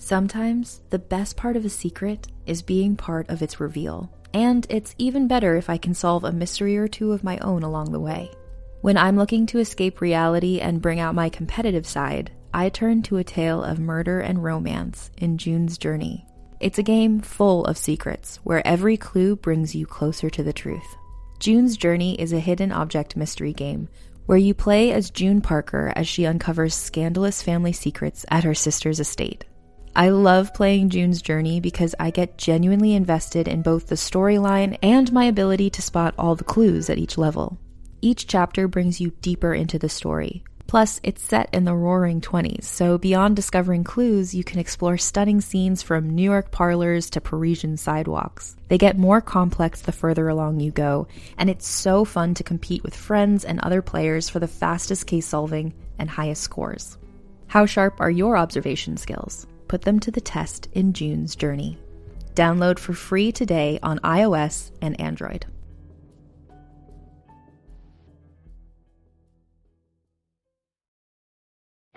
Sometimes the best part of a secret is being part of its reveal, and it's even better if I can solve a mystery or two of my own along the way. When I'm looking to escape reality and bring out my competitive side, I turn to a tale of murder and romance in June's Journey. It's a game full of secrets, where every clue brings you closer to the truth. June's Journey is a hidden object mystery game, where you play as June Parker as she uncovers scandalous family secrets at her sister's estate. I love playing June's Journey because I get genuinely invested in both the storyline and my ability to spot all the clues at each level. Each chapter brings you deeper into the story. Plus, it's set in the roaring 20s, so beyond discovering clues, you can explore stunning scenes from New York parlors to Parisian sidewalks. They get more complex the further along you go, and it's so fun to compete with friends and other players for the fastest case solving and highest scores. How sharp are your observation skills? Put them to the test in June's Journey. Download for free today on iOS and Android.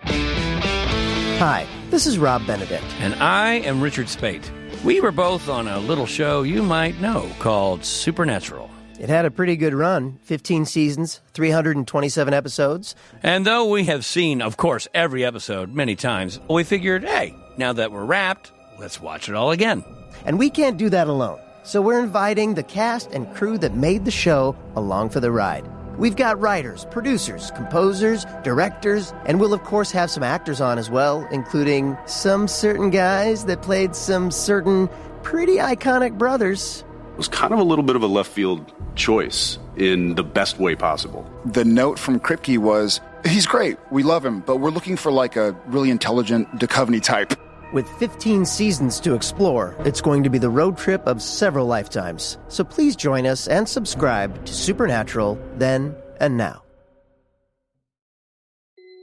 Hi, this is Rob Benedict. And I am Richard Spate. We were both on a little show you might know called Supernatural. It had a pretty good run, 15 seasons, 327 episodes. And though we have seen, of course, every episode many times, we figured, hey, now that we're wrapped, let's watch it all again. And we can't do that alone, so we're inviting the cast and crew that made the show along for the ride. We've got writers, producers, composers, directors, and we'll of course have some actors on as well, including some certain guys that played some certain pretty iconic brothers. It was kind of a little bit of a left field choice in the best way possible. The note from Kripke was, he's great, we love him, but we're looking for like a really intelligent Duchovny type. With 15 seasons to explore, it's going to be the road trip of several lifetimes. So please join us and subscribe to Supernatural then and now.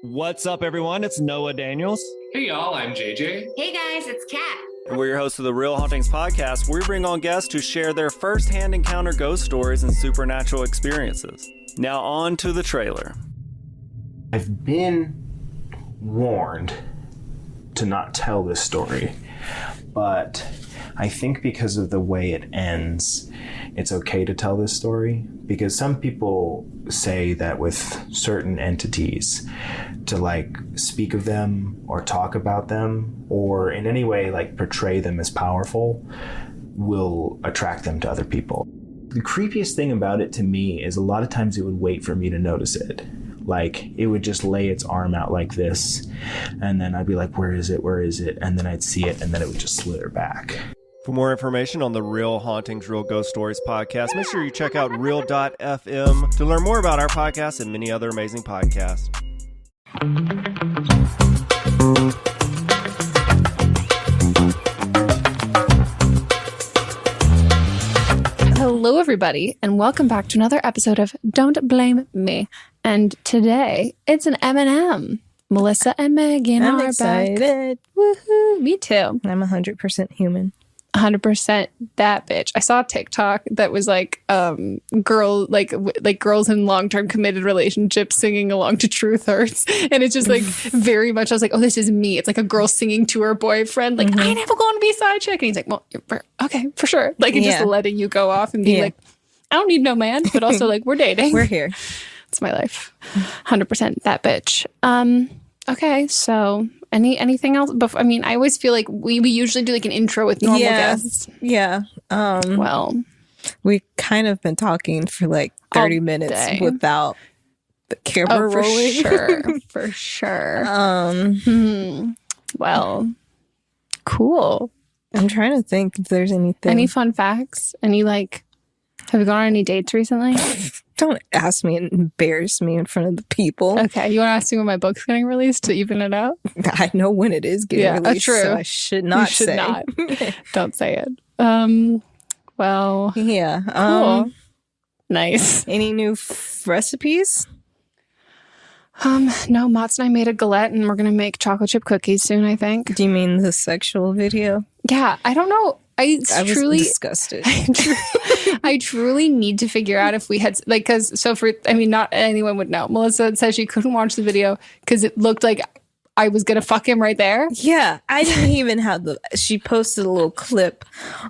What's up, everyone? It's Noah Daniels. Hey, y'all. I'm JJ. Hey, guys. It's Kat. And we're your hosts of the Real Hauntings podcast, where we bring on guests to share their first-hand encounter ghost stories and supernatural experiences. Now on to the trailer. I've been warned to not tell this story, but I think because of the way it ends, it's okay to tell this story, because some people say that with certain entities, to like speak of them or talk about them or in any way like portray them as powerful will attract them to other people. The creepiest thing about it to me is a lot of times it would wait for me to notice it. Like, it would just lay its arm out like this, and then I'd be like, where is it? Where is it? And then I'd see it, and then it would just slither back. For more information on the Real Hauntings, Real Ghost Stories podcast, make sure you check out real.fm to learn more about our podcast and many other amazing podcasts. Hello, everybody, and welcome back to another episode of Don't Blame Me. And today, it's an M&M. Melissa and Megan I'm are excited. back. Woohoo! Me too. I'm 100% human. 100% that bitch. I saw a TikTok that was like girls in long-term committed relationships singing along to Truth Hurts, and it's just like very much. I was like, oh, this is me. It's like a girl singing to her boyfriend, like I never going to be a side chick, and he's like, well, okay, for sure. Like it's just letting you go off and be like, I don't need no man, but also like we're dating. We're here. It's my life. 100% that bitch. Okay, so anything else? I mean, I always feel like we usually do like an intro with normal guests. Yeah. Well, we kind of been talking for like 30 minutes without the camera rolling. For sure. Well, cool. I'm trying to think if there's anything. Any fun facts? Have you gone on any dates recently? Don't ask me and embarrass me in front of the people. Okay, you want to ask me when my book's getting released to even it out? I know when it is getting released, true. so I should not say. Not. Don't say it. Well, yeah. Cool. Nice. Any new recipes? No, Mott's and I made a galette, and we're gonna make chocolate chip cookies soon, I think. Do you mean the sexual video? Yeah, I don't know. I truly was disgusted. I truly need to figure out if we had not anyone would know. Melissa said she couldn't watch the video because it looked like I was gonna fuck him right there. Yeah, I didn't even have she posted a little clip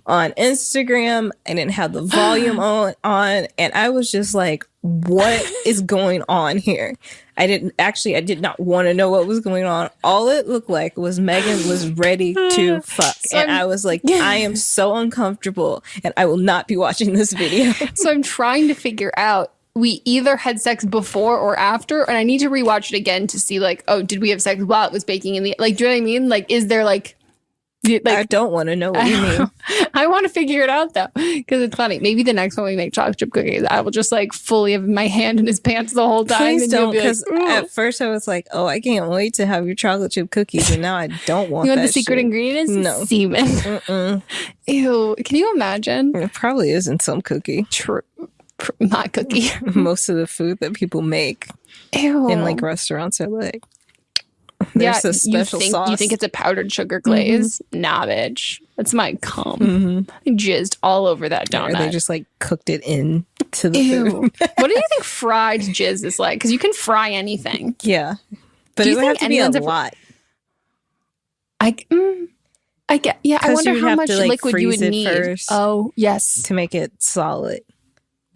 on Instagram. I didn't have the volume on, and I was just like, what is going on here? I did not want to know what was going on. All it looked like was Megan was ready to fuck. So and I was like, I am so uncomfortable and I will not be watching this video. So I'm trying to figure out, we either had sex before or after, and I need to rewatch it again to see, like, oh, did we have sex while it was baking in the, like, do you know what I mean? Like, is there like I don't want to know what you mean. I want to figure it out though, because it's funny. Maybe the next one we make chocolate chip cookies, I will just like fully have my hand in his pants the whole time. Please don't, because at first I was like, oh, I can't wait to have your chocolate chip cookies, and now I don't want. You want that the secret ingredient? No, semen. Ew. Can you imagine? It probably isn't some cookie. True. Not cookie. Most of the food that people make in like restaurants are like, there's a special sauce. You think it's a powdered sugar glaze? Nah, bitch. That's my cum. I jizzed all over that donut. Or they just like cooked it into the food. What do you think fried jizz is like? Because you can fry anything. Yeah. But it would have to be a lot. I get, yeah, I wonder how much liquid you would need. First oh, yes. To make it solid.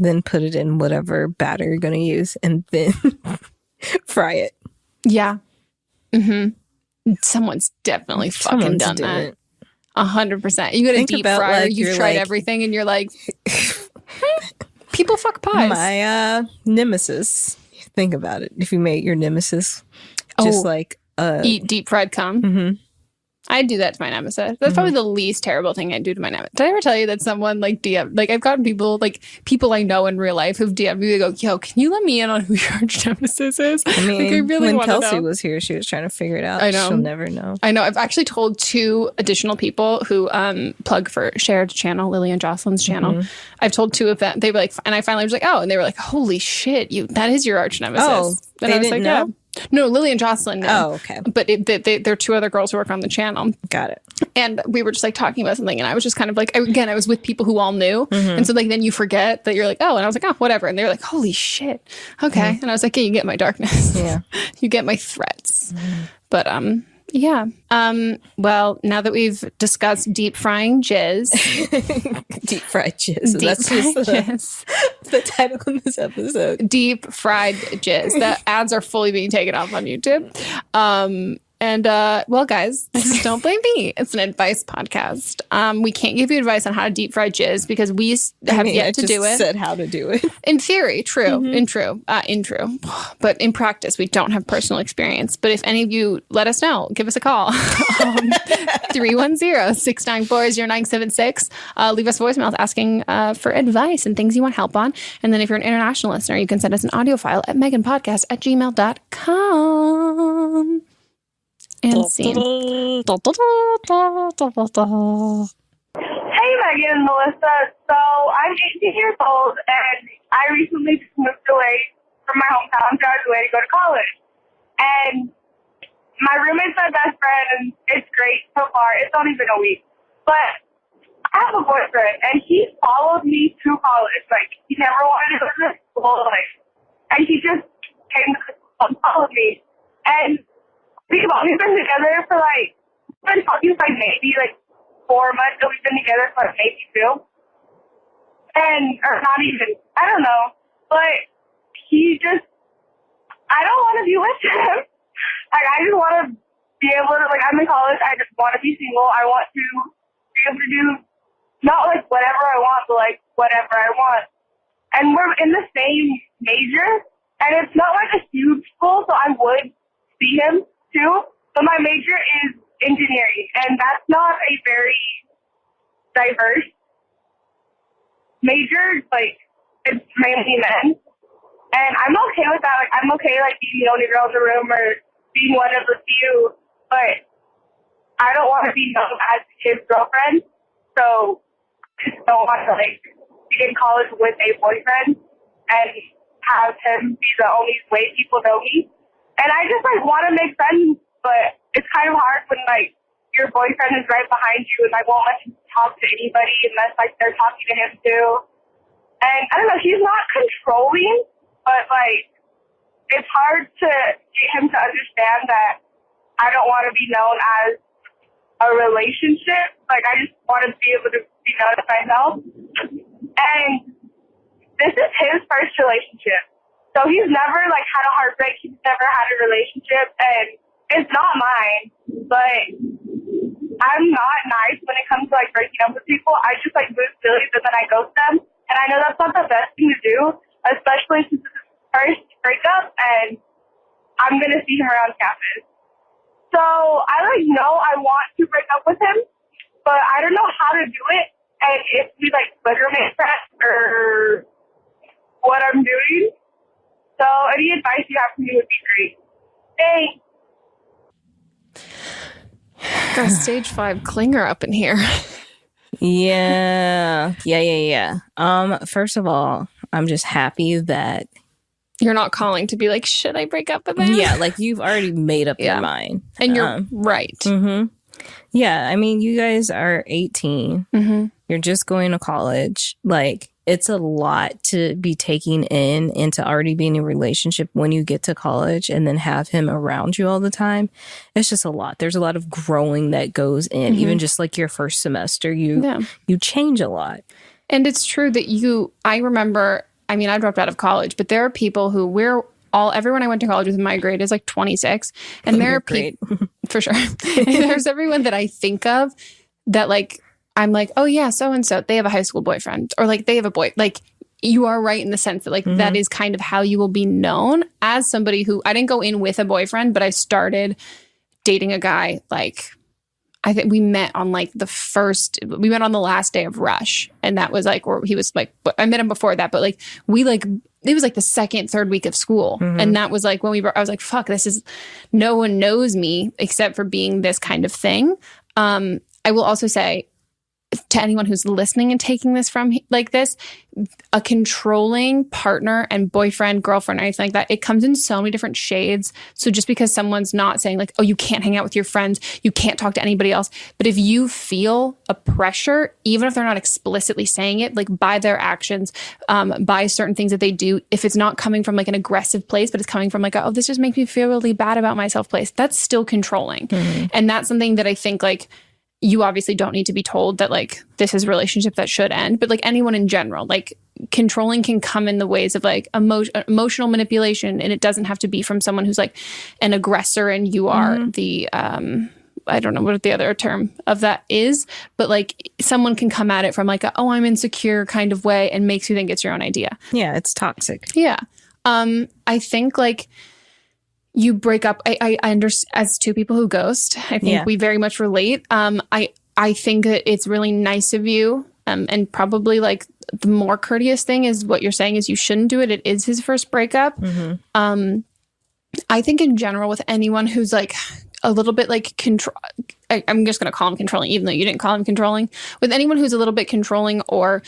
Then put it in whatever batter you're going to use and then fry it. Yeah. Someone's definitely fucking done that. 100%. You got a deep fryer, like, you've tried everything, and you're like, people fuck pies. My nemesis. Think about it. If you made your nemesis just like eat deep fried cum. I'd do that to my nemesis. That's probably the least terrible thing I'd do to my nemesis. Did I ever tell you that someone like DM, like I've gotten people I know in real life who've DM'd me, they go, yo, can you let me in on who your arch nemesis is? I mean, like, I really when Kelsey was here, she was trying to figure it out. I know. She'll never know. I know. I've actually told 2 additional people who plug for shared channel, Lily and Jocelyn's channel. I've told 2 of them. They were like, and I finally was like, oh, and they were like, holy shit, that is your arch nemesis. Oh, and they I was didn't like, know? yeah. No, Lily and Jocelyn know. Oh, okay. But there are 2 other girls who work on the channel. Got it. And we were just like talking about something, and I was just kind of like, I was with people who all knew. And so like then you forget that you're like, oh, and I was like, oh, whatever. And they were like, holy shit. Okay. And I was like, yeah, you get my darkness. Yeah. You get my threats. But yeah. Well, now that we've discussed deep frying jizz. Deep fried jizz. That's just the title of this episode. Deep fried jizz. The ads are fully being taken off on YouTube. And well, guys, this is Don't Blame Me. It's an advice podcast. We can't give you advice on how to deep fry jizz because we have yet to do it. Said how to do it. In theory, true. In true. But in practice, we don't have personal experience. But if any of you, let us know. Give us a call. 310-694-0976. Leave us voicemails asking for advice and things you want help on. And then if you're an international listener, you can send us an audio file at meghanpodcast@gmail.com. And scene. Hey, Megan and Melissa. So I'm 18 years old, and I recently just moved away from my hometown, drive away to go to college. And my roommate's my best friend, and it's great so far. It's only been a week. But I have a boyfriend, and he followed me to college. Like, he never wanted to go to school, and he just came to school and followed me. And we've only been together for we've been talking for maybe 4 months, so we've been together for maybe 2. Or not even, I don't know. But he just, I don't want to be with him. I just want to be able to, I'm in college, I just want to be single. I want to be able to do, not whatever I want, but whatever I want. And we're in the same major, and it's not a huge school, so I would see him too, but my major is engineering, and that's not a very diverse major. It's mainly men, and I'm okay with that. I'm okay being the only girl in the room or being one of the few, but I don't want to be known as his girlfriend, so I just don't want to be in college with a boyfriend and have him be the only way people know me. And I just want to make friends, but it's kind of hard when your boyfriend is right behind you and won't let you talk to anybody unless they're talking to him too. And I don't know, he's not controlling, but it's hard to get him to understand that I don't want to be known as a relationship. Like, I just want to be able to be known as myself. And this is his first relationship. So he's never, like, had a heartbreak. He's never had a relationship. And it's not mine. But I'm not nice when it comes to, like, breaking up with people. I just, like, move silly, but then I ghost them. And I know that's not the best thing to do, especially since it's his first breakup, and I'm going to see him around campus. So I, like, know I want to break up with him, but I don't know how to do it, and if we, like, Twitter make friends or what I'm doing. So any advice you have for me would be great. Thanks. Got a stage 5 clinger up in here. Yeah. First of all, I'm just happy that you're not calling to be like, should I break up with him? Yeah, like you've already made up your mind. And you're right. Mm-hmm. Yeah, I mean, you guys are 18. Mm-hmm. You're just going to college. Like, it's a lot to be taking in and to already be in a relationship when you get to college and then have him around you all the time. It's just a lot. There's a lot of growing that goes in. Mm-hmm. Even just like your first semester, you change a lot. And it's true that I remember, I mean, I dropped out of college, but there are people who everyone I went to college with in my grade is like 26. And there are people, for sure. And there's everyone that I think of that, like, I'm like, oh yeah, so-and-so, they have a high school boyfriend, or like they have a boy. Like, you are right in the sense that, like, that is kind of how you will be known as somebody who, I didn't go in with a boyfriend, but I started dating a guy, like, I think we met on like we met on the last day of Rush. And that was like, where he was like, I met him before that, but like, it was like the second, third week of school. Mm-hmm. And that was like when I was like, fuck, no one knows me except for being this kind of thing. I will also say, to anyone who's listening and taking this from like this, a controlling partner and boyfriend, girlfriend, or anything like that, it comes in so many different shades. So just because someone's not saying like, oh, you can't hang out with your friends, you can't talk to anybody else. But if you feel a pressure, even if they're not explicitly saying it, like by their actions, by certain things that they do, if it's not coming from like an aggressive place, but it's coming from like, oh, this just makes me feel really bad about myself place, that's still controlling. Mm-hmm. And that's something that I think like, you obviously don't need to be told that like this is a relationship that should end, but like anyone in general, like controlling can come in the ways of like emotional manipulation, and it doesn't have to be from someone who's like an aggressor and you are the I don't know what the other term of that is, but like someone can come at it from like oh, I'm insecure kind of way and makes you think it's your own idea. Yeah, it's toxic. Yeah. I think like you break up. I understand, as two people who ghost, I think we very much relate. I think that it's really nice of you, and probably like the more courteous thing is what you're saying is you shouldn't do it. It is his first breakup. Mm-hmm. I think in general with anyone who's like a little bit like I'm just going to call him controlling, even though you didn't call him controlling. With anyone who's a little bit controlling, or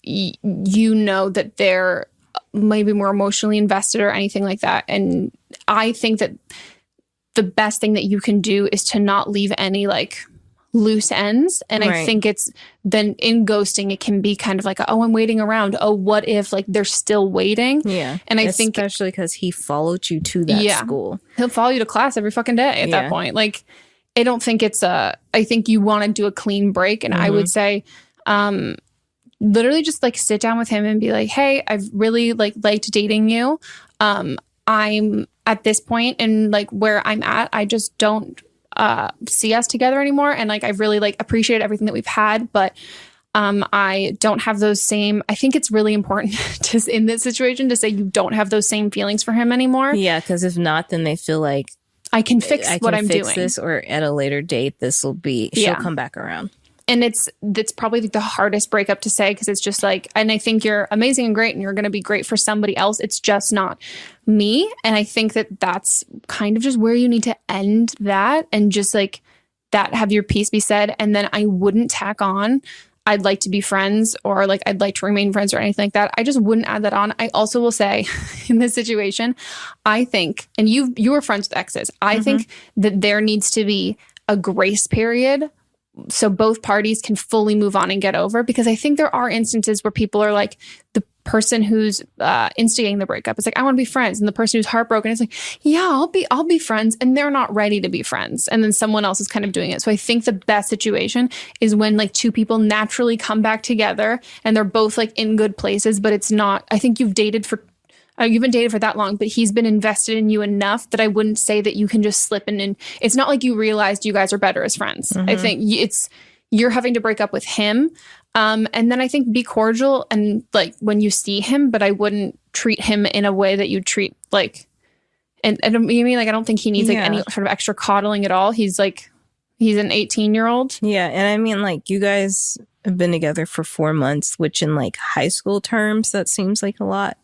you know that they're maybe more emotionally invested or anything like that. And I think that the best thing that you can do is to not leave any like loose ends. And I think it's then in ghosting, it can be kind of like, oh, I'm waiting around. Oh, what if like they're still waiting? Yeah. And I think especially because he followed you to that school. He'll follow you to class every fucking day at that point. Like, I don't think it's I think you want to do a clean break. And I would say, literally just like sit down with him and be like, hey, I've really liked dating you. I'm at this point and like where I'm at, I just don't see us together anymore. And like, I've really like appreciated everything that we've had, but I don't have those same, I think it's really important to, in this situation, to say you don't have those same feelings for him anymore. Yeah. Cause if not, then they feel like I can fix what I'm doing. This, or at a later date, she'll come back around. And it's probably the hardest breakup to say, because it's just like, and I think you're amazing and great and you're going to be great for somebody else. It's just not me. And I think that that's kind of just where you need to end that, and just like that, have your piece be said. And then I wouldn't tack on, I'd like to be friends, or like I'd like to remain friends, or anything like that. I just wouldn't add that on. I also will say in this situation, I think, and you were friends with exes, I think that there needs to be a grace period so both parties can fully move on and get over. Because I think there are instances where people are like, person who's instigating the breakup is like, I want to be friends. And the person who's heartbroken is like, yeah, I'll be friends. And they're not ready to be friends. And then someone else is kind of doing it. So I think the best situation is when like two people naturally come back together and they're both like in good places, but it's not, I think you've been dated for that long, but he's been invested in you enough that I wouldn't say that you can just slip in. And it's not like you realized you guys are better as friends. I think you're having to break up with him. And then I think be cordial and like when you see him, but I wouldn't treat him in a way that you treat like, and you mean like, I don't think he needs like any sort of extra coddling at all. He's an 18-year-old. Yeah. And I mean, like, you guys have been together for 4 months, which in like high school terms, that seems like a lot.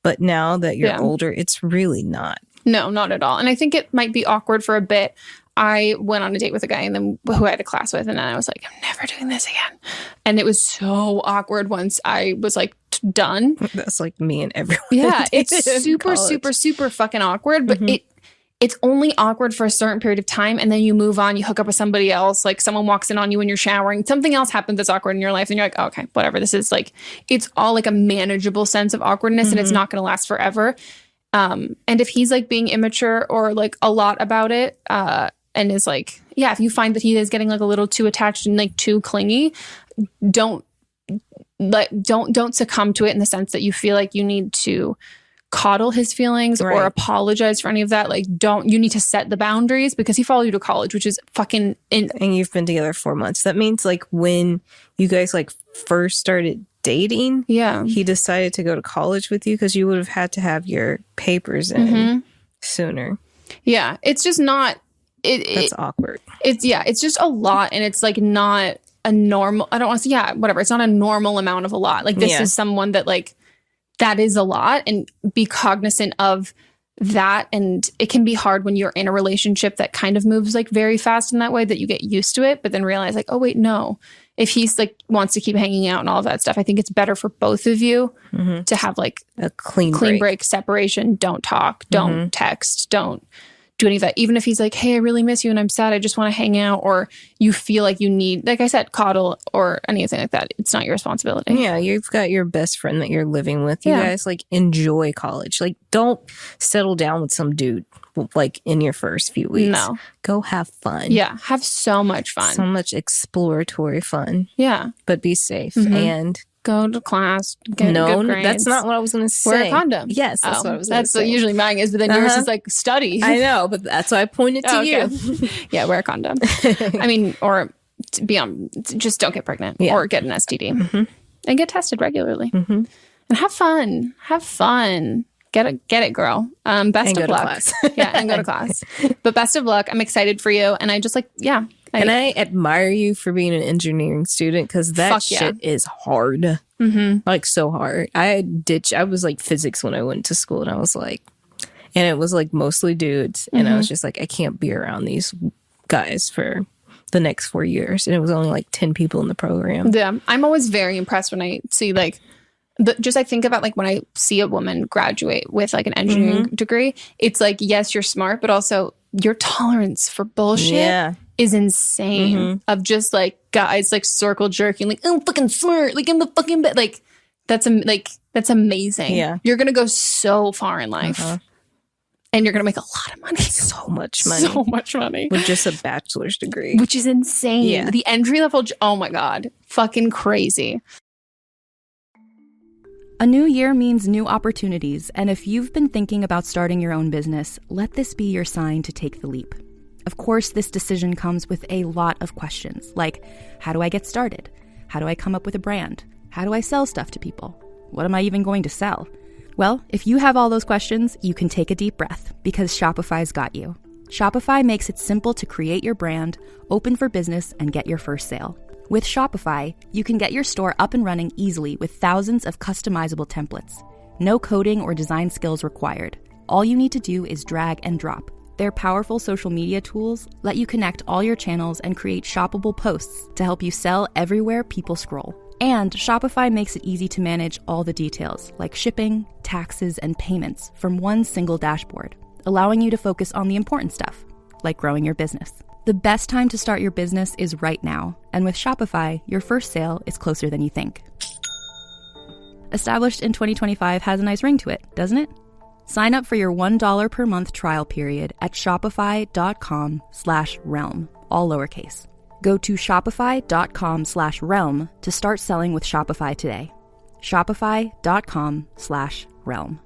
But now that you're older, it's really not. No, not at all. And I think it might be awkward for a bit. I went on a date with a guy and then who I had a class with, and then I was like, I'm never doing this again. And it was so awkward once I was like done. That's like me and everyone. Yeah, it's super fucking awkward, but it's only awkward for a certain period of time, and then you move on, you hook up with somebody else, like someone walks in on you when you're showering, something else happens that's awkward in your life, and you're like, oh, okay, whatever. This is like, it's all like a manageable sense of awkwardness, and it's not going to last forever. And if he's like being immature or like a lot about it, and is like, yeah, if you find that he is getting like a little too attached and like too clingy, don't succumb to it in the sense that you feel like you need to coddle his feelings or apologize for any of that. Like, you need to set the boundaries because he followed you to college, which is fucking and you've been together 4 months. That means like when you guys like first started dating, he decided to go to college with you because you would have had to have your papers in sooner. Yeah, it's just not. That's awkward. It's just a lot, and it's like not a normal. I don't want to say whatever. It's not a normal amount of a lot. Like this is someone that like that is a lot, and be cognizant of that. And it can be hard when you're in a relationship that kind of moves like very fast in that way that you get used to it, but then realize like, oh wait, no. If he's like wants to keep hanging out and all of that stuff, I think it's better for both of you to have like a clean break, separation. Don't talk, don't text, don't do any of that. Even if he's like, hey, I really miss you and I'm sad, I just want to hang out, or you feel like you need, like I said, coddle or anything like that, it's not your responsibility. Yeah, you've got your best friend that you're living with. You guys like enjoy college. Like, don't settle down with some dude like in your first few weeks. No. Go have fun. Yeah, have so much fun. So much exploratory fun. Yeah. But be safe and go to class. Get good grades. That's not what I was going to say. Wear a condom. Yes, that's what I was going to say. That's what usually mine is, but then yours is like study. I know, but that's why I pointed to you. Yeah, wear a condom. I mean, or just don't get pregnant or get an STD and get tested regularly and have fun. Have fun. Get it, girl. Best of luck. Yeah, and go to class. But best of luck. I'm excited for you, and I just like and I admire you for being an engineering student because that shit is hard. Like so hard. I was like physics when I went to school, and I was like, and it was like mostly dudes, and I was just like, I can't be around these guys for the next 4 years, and it was only like 10 people in the program. Yeah, I'm always very impressed when I see like. I think about like when I see a woman graduate with like an engineering degree, it's like, yes, you're smart, but also your tolerance for bullshit is insane. Of just like guys like circle jerking, like, I'm fucking smart, like I'm the fucking like that's amazing. Yeah, you're gonna go so far in life, and you're gonna make a lot of money, so much money with just a bachelor's degree, which is insane. Yeah. The entry level, oh my god, fucking crazy. A new year means new opportunities, and if you've been thinking about starting your own business, let this be your sign to take the leap. Of course, this decision comes with a lot of questions, like, how do I get started? How do I come up with a brand? How do I sell stuff to people? What am I even going to sell? Well, if you have all those questions, you can take a deep breath, because Shopify's got you. Shopify makes it simple to create your brand, open for business, and get your first sale. With Shopify, you can get your store up and running easily with thousands of customizable templates. No coding or design skills required. All you need to do is drag and drop. Their powerful social media tools let you connect all your channels and create shoppable posts to help you sell everywhere people scroll. And Shopify makes it easy to manage all the details, like shipping, taxes, and payments from one single dashboard, allowing you to focus on the important stuff, like growing your business. The best time to start your business is right now, and with Shopify, your first sale is closer than you think. Established in 2025 has a nice ring to it, doesn't it? Sign up for your $1 per month trial period at shopify.com/realm, all lowercase. Go to shopify.com/realm to start selling with Shopify today. Shopify.com/realm.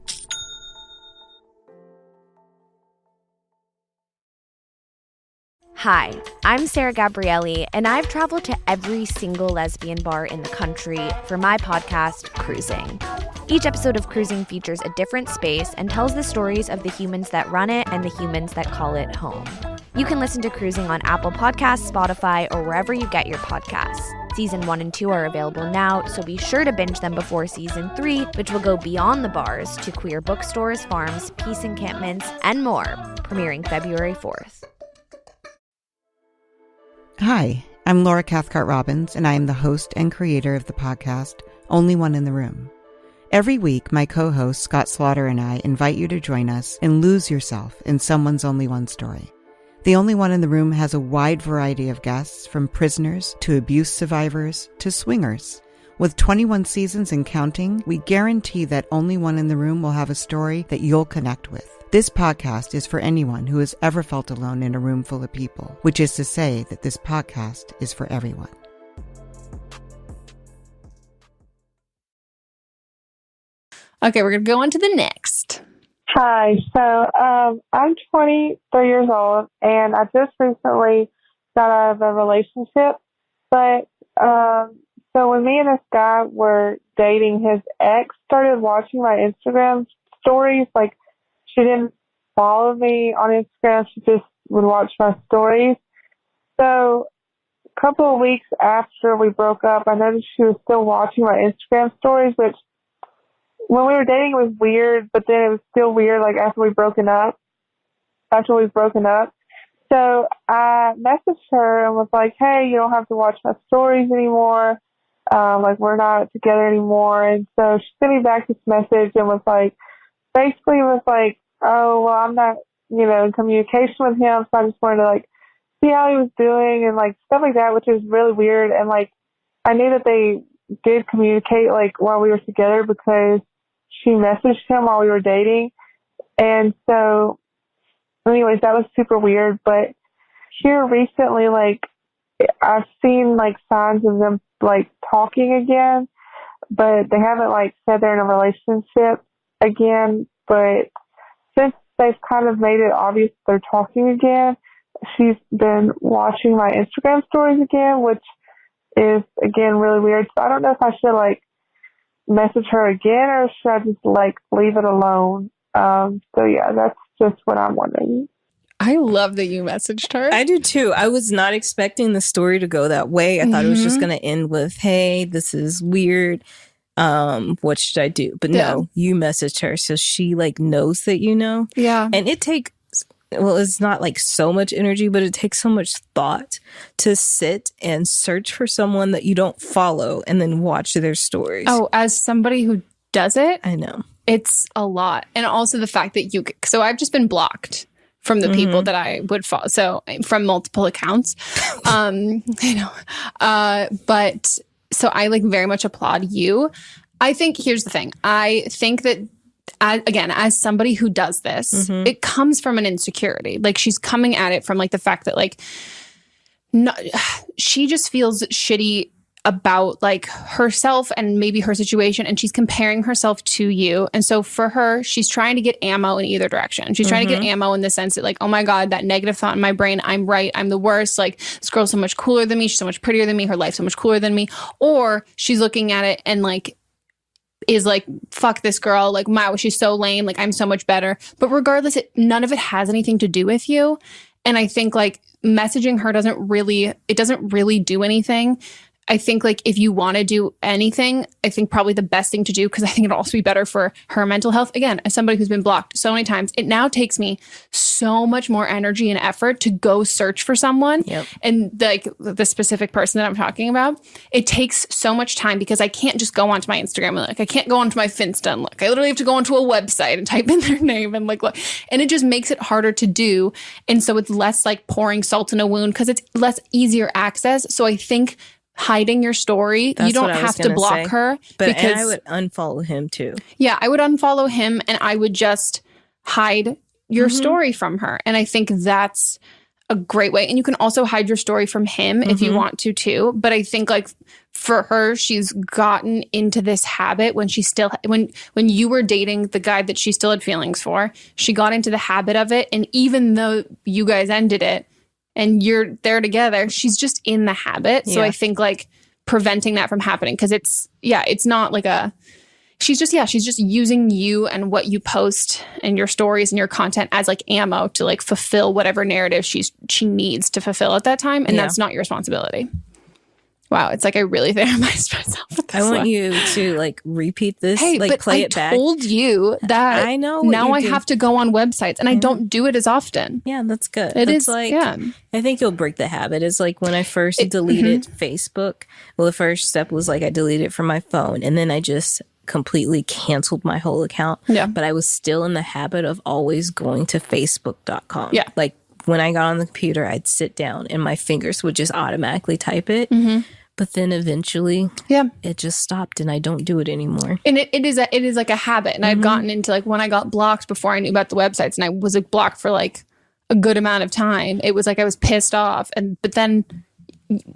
Hi, I'm Sarah Gabrielli, and I've traveled to every single lesbian bar in the country for my podcast, Cruising. Each episode of Cruising features a different space and tells the stories of the humans that run it and the humans that call it home. You can listen to Cruising on Apple Podcasts, Spotify, or wherever you get your podcasts. Season 1 and 2 are available now, so be sure to binge them before Season 3, which will go beyond the bars to queer bookstores, farms, peace encampments, and more, premiering February 4th. Hi, I'm Laura Cathcart-Robbins, and I am the host and creator of the podcast, Only One in the Room. Every week, my co-host Scott Slaughter and I invite you to join us and lose yourself in someone's only one story. The Only One in the Room has a wide variety of guests, from prisoners to abuse survivors to swingers. With 21 seasons and counting, we guarantee that Only One in the Room will have a story that you'll connect with. This podcast is for anyone who has ever felt alone in a room full of people, which is to say that this podcast is for everyone. Okay, we're going to go on to the next. Hi. So I'm 23 years old, and I just recently got out of a relationship. But so when me and this guy were dating, his ex started watching my Instagram stories. Like, she didn't follow me on Instagram. She just would watch my stories. So a couple of weeks after we broke up, I noticed she was still watching my Instagram stories, which when we were dating, it was weird, but then it was still weird, like, after we've broken up. So I messaged her and was like, hey, you don't have to watch my stories anymore. Like, we're not together anymore. And so she sent me back this message and was like, basically was like, oh, well, I'm not, in communication with him, so I just wanted to, like, see how he was doing and, like, stuff like that, which is really weird. And, like, I knew that they did communicate, like, while we were together because she messaged him while we were dating. And so, anyways, that was super weird. But here recently, like, I've seen, like, signs of them, like, talking again, but they haven't, like, said they're in a relationship again. But since they've kind of made it obvious they're talking again, she's been watching my Instagram stories again, which is, again, really weird. So I don't know if I should, like, message her again or should I just, like, leave it alone? So yeah, that's just what I'm wondering. I love that you messaged her. I do too. I was not expecting the story to go that way. I thought it was just going to end with, hey, this is weird. What should I do? But no, you messaged her. So she, like, knows that you know. Yeah. And it takes, well, it's not like so much energy, but it takes so much thought to sit and search for someone that you don't follow and then watch their stories. Oh, as somebody who does it, I know. It's a lot. And also the fact that so I've just been blocked from the people that I would follow. So from multiple accounts. But so I, like, very much applaud you. I think here's the thing. I think that as somebody who does this, it comes from an insecurity. Like, she's coming at it from, like, the fact that, like, she just feels shitty about, like, herself and maybe her situation, and she's comparing herself to you. And so for her, she's trying to get ammo in either direction. She's trying to get ammo in the sense that, like, oh my God, that negative thought in my brain, I'm right, I'm the worst, like, this girl's so much cooler than me, she's so much prettier than me, her life's so much cooler than me. Or she's looking at it and, like, is like, fuck this girl, like, wow, she's so lame, like, I'm so much better. But regardless, none of it has anything to do with you. And I think, like, messaging her doesn't really do anything. I think, like, if you want to do anything, I think probably the best thing to do, because I think it'll also be better for her mental health. Again, as somebody who's been blocked so many times, it now takes me so much more energy and effort to go search for someone. Yep. And, like, the specific person that I'm talking about, it takes so much time because I can't just go onto my Instagram and look. I can't go onto my Finsta and look. I literally have to go onto a website and type in their name and, like, look. And it just makes it harder to do. And so it's less like pouring salt in a wound because it's less easier access. So I think hiding your story. That's you don't what I was have to gonna block say. her. And I would unfollow him too. Yeah, I would unfollow him and I would just hide your story from her. And I think that's a great way. And you can also hide your story from him if you want to too. But I think like for her, she's gotten into this habit when she still, when you were dating the guy that she still had feelings for, she got into the habit of it. And even though you guys ended it and you're there together, she's just in the habit. So I think like preventing that from happening, because it's not like she's just using you and what you post and your stories and your content as like ammo to like fulfill whatever narrative she needs to fulfill at that time. And that's not your responsibility. Wow. It's like I really therapized myself with this. I want you to like repeat this, play it back. I told you that I know. Now I have to go on websites and I don't do it as often. Yeah, that's good. It's like, I think you'll break the habit. It's like when I first deleted Facebook. Well, the first step was like I deleted it from my phone and then I just completely canceled my whole account. Yeah. But I was still in the habit of always going to facebook.com. Yeah. Like when I got on the computer, I'd sit down and my fingers would just automatically type it. But then eventually it just stopped and I don't do it anymore. And it is like a habit. And I've gotten into like when I got blocked before I knew about the websites and I was like blocked for like a good amount of time. It was like I was pissed off. But then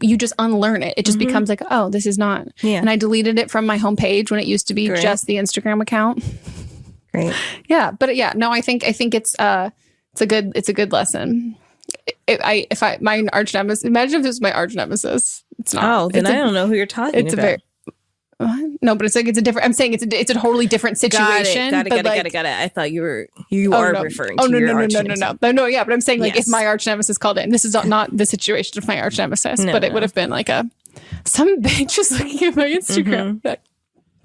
you just unlearn it. It just becomes like, oh, this is not. Yeah. And I deleted it from my homepage when it used to be just the Instagram account. Great. Yeah. But I think it's a good lesson. My arch nemesis, imagine if this was my arch nemesis. It's not. Oh, then I don't know who you're talking about. No, but it's like, it's a different, I'm saying it's a totally different situation. Got it. I thought you are referring to your arch nemesis. No, yeah, but I'm saying like if my arch nemesis called in, this is not the situation of my arch nemesis, but it would have been like some bitch just looking at my Instagram. Like,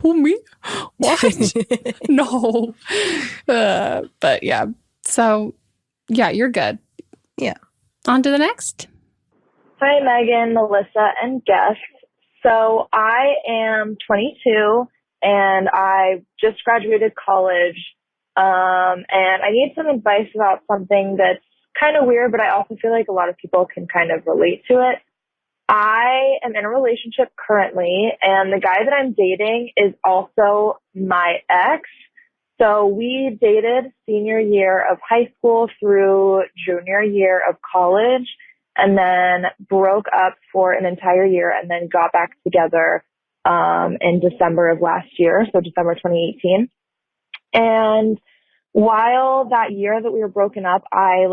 who, me? What? No. But yeah. So yeah, you're good. Yeah. On to the next. Hi, Megan, Melissa, and guests. So I am 22 and I just graduated college. And I need some advice about something that's kind of weird, but I also feel like a lot of people can kind of relate to it. I am in a relationship currently, and the guy that I'm dating is also my ex. So we dated senior year of high school through junior year of college, and then broke up for an entire year and then got back together in December of last year, so December 2018. And while that year that we were broken up, I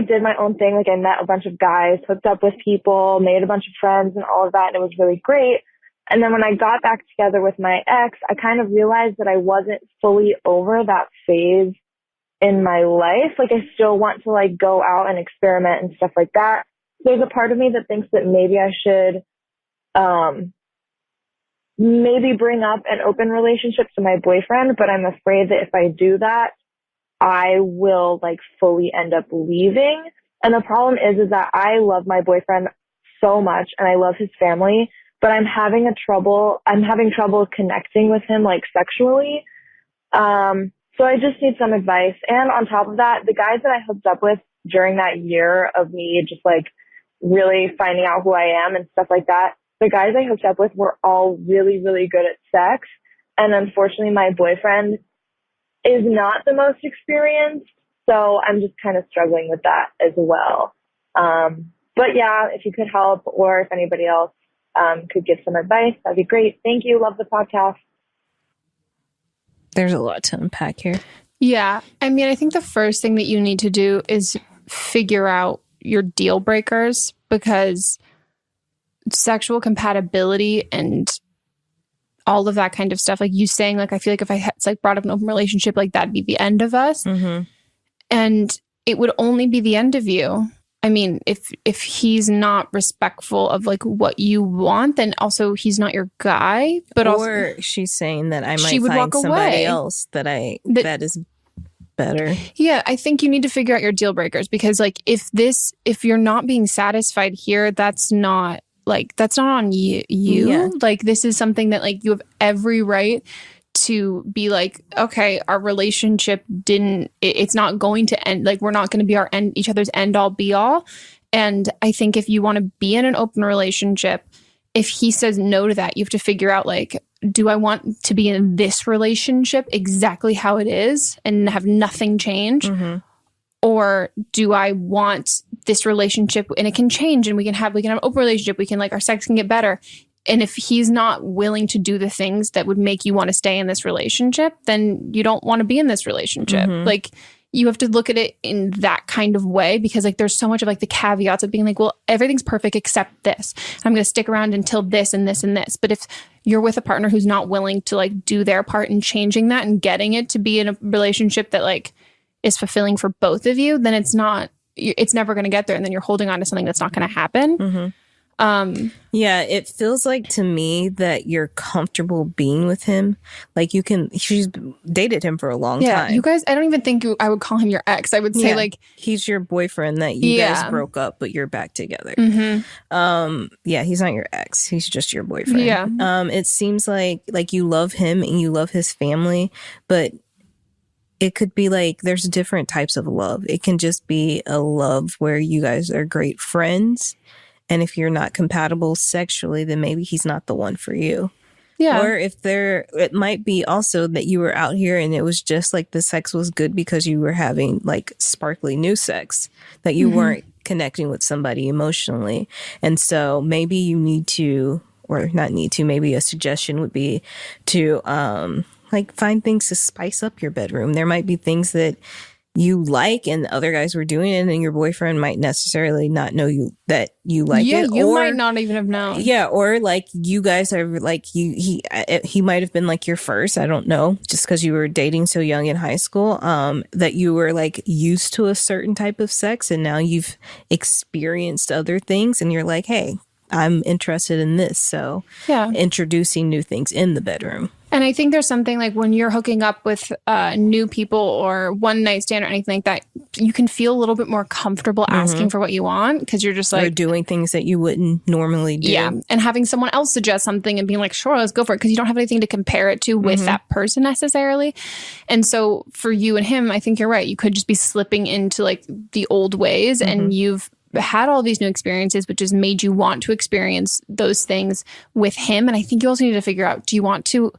did my own thing. Like I met a bunch of guys, hooked up with people, made a bunch of friends and all of that, and it was really great. And then when I got back together with my ex, I kind of realized that I wasn't fully over that phase in my life. Like I still want to like go out and experiment and stuff like that. There's a part of me that thinks that maybe I should maybe bring up an open relationship to my boyfriend, but I'm afraid that if I do that, I will like fully end up leaving. And the problem is that I love my boyfriend so much and I love his family, but I'm having trouble connecting with him like sexually. So I just need some advice. And on top of that, the guys that I hooked up with during that year of me just like really finding out who I am and stuff like that, the guys I hooked up with were all really, really good at sex. And unfortunately, my boyfriend is not the most experienced. So I'm just kind of struggling with that as well. But yeah, if you could help or if anybody else could give some advice, that'd be great. Thank you. Love the podcast. There's a lot to unpack here. Yeah. I mean, I think the first thing that you need to do is figure out your deal breakers, because sexual compatibility and all of that kind of stuff, like you saying, like, I feel like if I had like brought up an open relationship, like that'd be the end of us. And it would only be the end of you. I mean, if he's not respectful of like what you want, then also he's not your guy. But or she's saying that I might find somebody else that is better. Yeah, I think you need to figure out your deal breakers, because like if you're not being satisfied here, that's not on you. Yeah. Like this is something that like you have every right to be like, okay, our relationship it's not going to end. Like we're not going to be each other's end all be all. And I think if you want to be in an open relationship, if he says no to that, you have to figure out like, do I want to be in this relationship exactly how it is and have nothing change? Mm-hmm. Or do I want this relationship and it can change and we can have an open relationship. We can like, our sex can get better. And if he's not willing to do the things that would make you want to stay in this relationship, then you don't want to be in this relationship. Mm-hmm. Like, you have to look at it in that kind of way, because like there's so much of like the caveats of being like, well, everything's perfect except this. I'm going to stick around until this and this and this. But if you're with a partner who's not willing to like do their part in changing that and getting it to be in a relationship that like is fulfilling for both of you, then it's never going to get there. And then you're holding on to something that's not going to happen. Mm-hmm. Yeah, it feels like to me that you're comfortable being with him. Like she's dated him for a long time. You guys, I don't even think I would call him your ex. I would say like he's your boyfriend that you guys broke up, but you're back together. Mm-hmm. Yeah, he's not your ex. He's just your boyfriend. Yeah. It seems like you love him and you love his family, but it could be like there's different types of love. It can just be a love where you guys are great friends. And if you're not compatible sexually, then maybe he's not the one for you. Yeah. Or it might be also that you were out here and it was just like the sex was good because you were having like sparkly new sex, that you weren't connecting with somebody emotionally. And so maybe you need to, or not need to, maybe a suggestion would be to like find things to spice up your bedroom. There might be things that you like and other guys were doing it, and your boyfriend might necessarily not know that you like it. Yeah, you might not even have known. Yeah, or like you guys are like he might have been like your first. I don't know, just because you were dating so young in high school, that you were like used to a certain type of sex, and now you've experienced other things, and you're like, hey, I'm interested in this. So introducing new things in the bedroom. And I think there's something like when you're hooking up with new people or one night stand or anything like that, you can feel a little bit more comfortable asking for what you want, because you're just like, or doing things that you wouldn't normally do. Yeah. And having someone else suggest something and being like, sure, let's go for it, because you don't have anything to compare it to with that person necessarily. And so for you and him, I think you're right. You could just be slipping into like the old ways, and you've had all these new experiences, which has made you want to experience those things with him. And I think you also need to figure out, do you want to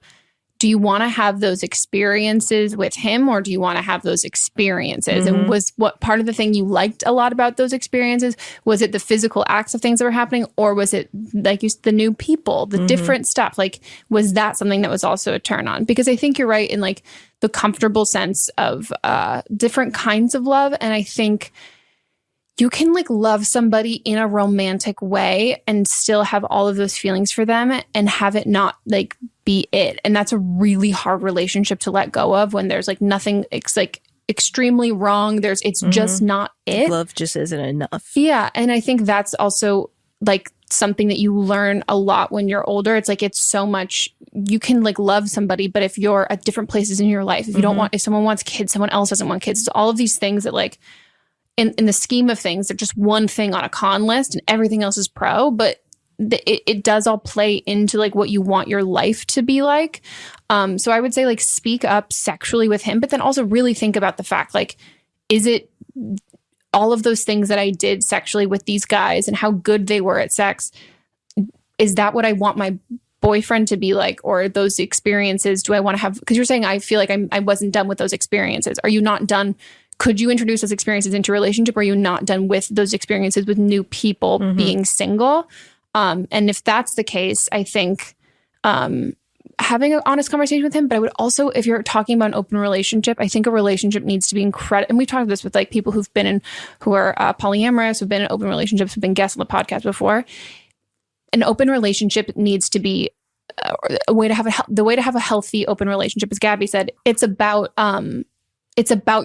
have those experiences with him, or do you want to have those experiences? And was what part of the thing you liked a lot about those experiences? Was it the physical acts of things that were happening, or was it like the new people, the different stuff? Like, was that something that was also a turn on? Because I think you're right in like the comfortable sense of different kinds of love. And I think you can like love somebody in a romantic way and still have all of those feelings for them and have it not like be it. And that's a really hard relationship to let go of when there's like nothing, it's like extremely wrong. It's just not it. Love just isn't enough. Yeah. And I think that's also like something that you learn a lot when you're older. It's like, it's so much, you can like love somebody, but if you're at different places in your life, if you don't want, if someone wants kids, someone else doesn't want kids. It's all of these things that like, in the scheme of things, they're just one thing on a con list and everything else is pro, but it does all play into like what you want your life to be like. So I would say like speak up sexually with him, but then also really think about the fact, like, is it all of those things that I did sexually with these guys and how good they were at sex? Is that what I want my boyfriend to be like? Or those experiences, do I want to have, because you're saying, I feel like I wasn't done with those experiences. Are you not done? Could you introduce those experiences into a relationship? Or are you not done with those experiences with new people being single? And if that's the case, I think having an honest conversation with him. But I would also, if you're talking about an open relationship, I think a relationship needs to be incredible. And we've talked about this with like people who've been in, who are polyamorous, who've been in open relationships, who've been guests on the podcast before. An open relationship needs to be a way to have the way to have a healthy open relationship. As Gabby said, it's about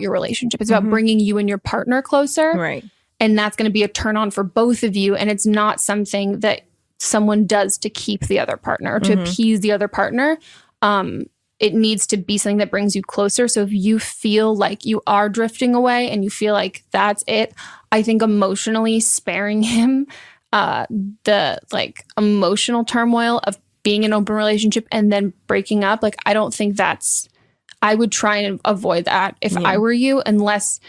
your relationship. It's about bringing you and your partner closer. Right. And that's going to be a turn on for both of you. And it's not something that someone does to keep the other partner, to appease the other partner. It needs to be something that brings you closer. So if you feel like you are drifting away and you feel like that's it, I think emotionally sparing him the like emotional turmoil of being in an open relationship and then breaking up, like, I don't think I would try and avoid that if I were you, unless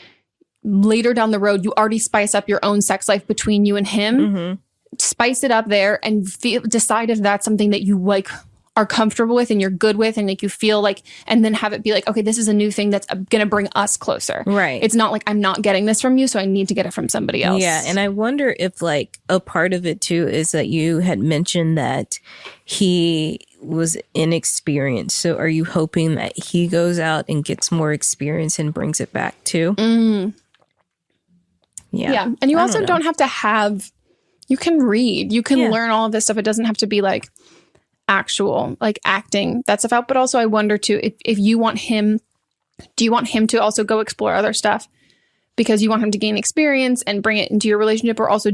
later down the road, you already spice up your own sex life between you and him, spice it up there and decide if that's something that you like are comfortable with and you're good with and like you feel like, and then have it be like, okay, this is a new thing that's going to bring us closer. Right. It's not like I'm not getting this from you, so I need to get it from somebody else. Yeah. And I wonder if like a part of it too is that you had mentioned that he was inexperienced. So are you hoping that he goes out and gets more experience and brings it back too? Yeah. And you also don't have to have, you can read, you can learn all of this stuff. It doesn't have to be like actual, like acting that stuff out. But also I wonder too, if you want him, do you want him to also go explore other stuff because you want him to gain experience and bring it into your relationship? Or also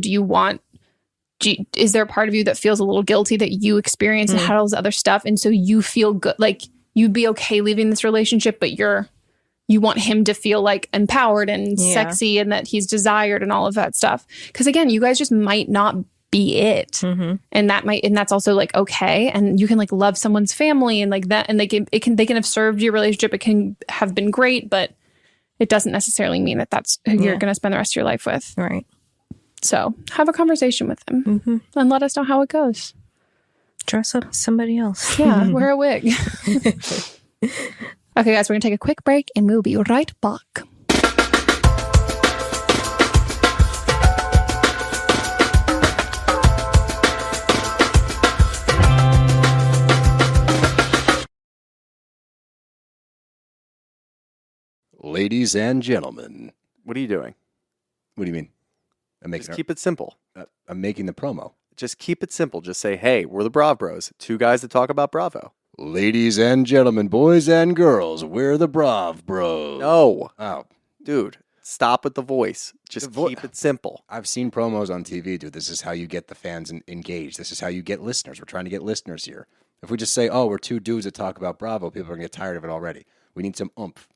is there a part of you that feels a little guilty that you experience and had all this other stuff? And so you feel good, like you'd be okay leaving this relationship, but you want him to feel like empowered and sexy and that he's desired and all of that stuff. Because again, you guys just might not be it. And that's also like, okay. And you can like love someone's family and like that. And they can have served your relationship. It can have been great, but it doesn't necessarily mean that that's who you're going to spend the rest of your life with. Right. So have a conversation with him and let us know how it goes. Dress up as somebody else. Yeah. Wear a wig. Okay, guys, we're going to take a quick break and we'll be right back. Ladies and gentlemen. What are you doing? What do you mean? Just keep it simple. I'm making the promo. Just keep it simple. Just say, hey, we're the Brav Bros. Two guys that talk about Bravo. Ladies and gentlemen, boys and girls, we're the Brav Bros. No. Oh. Dude, stop with the voice. Just keep it simple. I've seen promos on TV, dude. This is how you get the fans engaged. This is how you get listeners. We're trying to get listeners here. If we just say, oh, we're two dudes that talk about Bravo, people are going to get tired of it already. We need some oomph.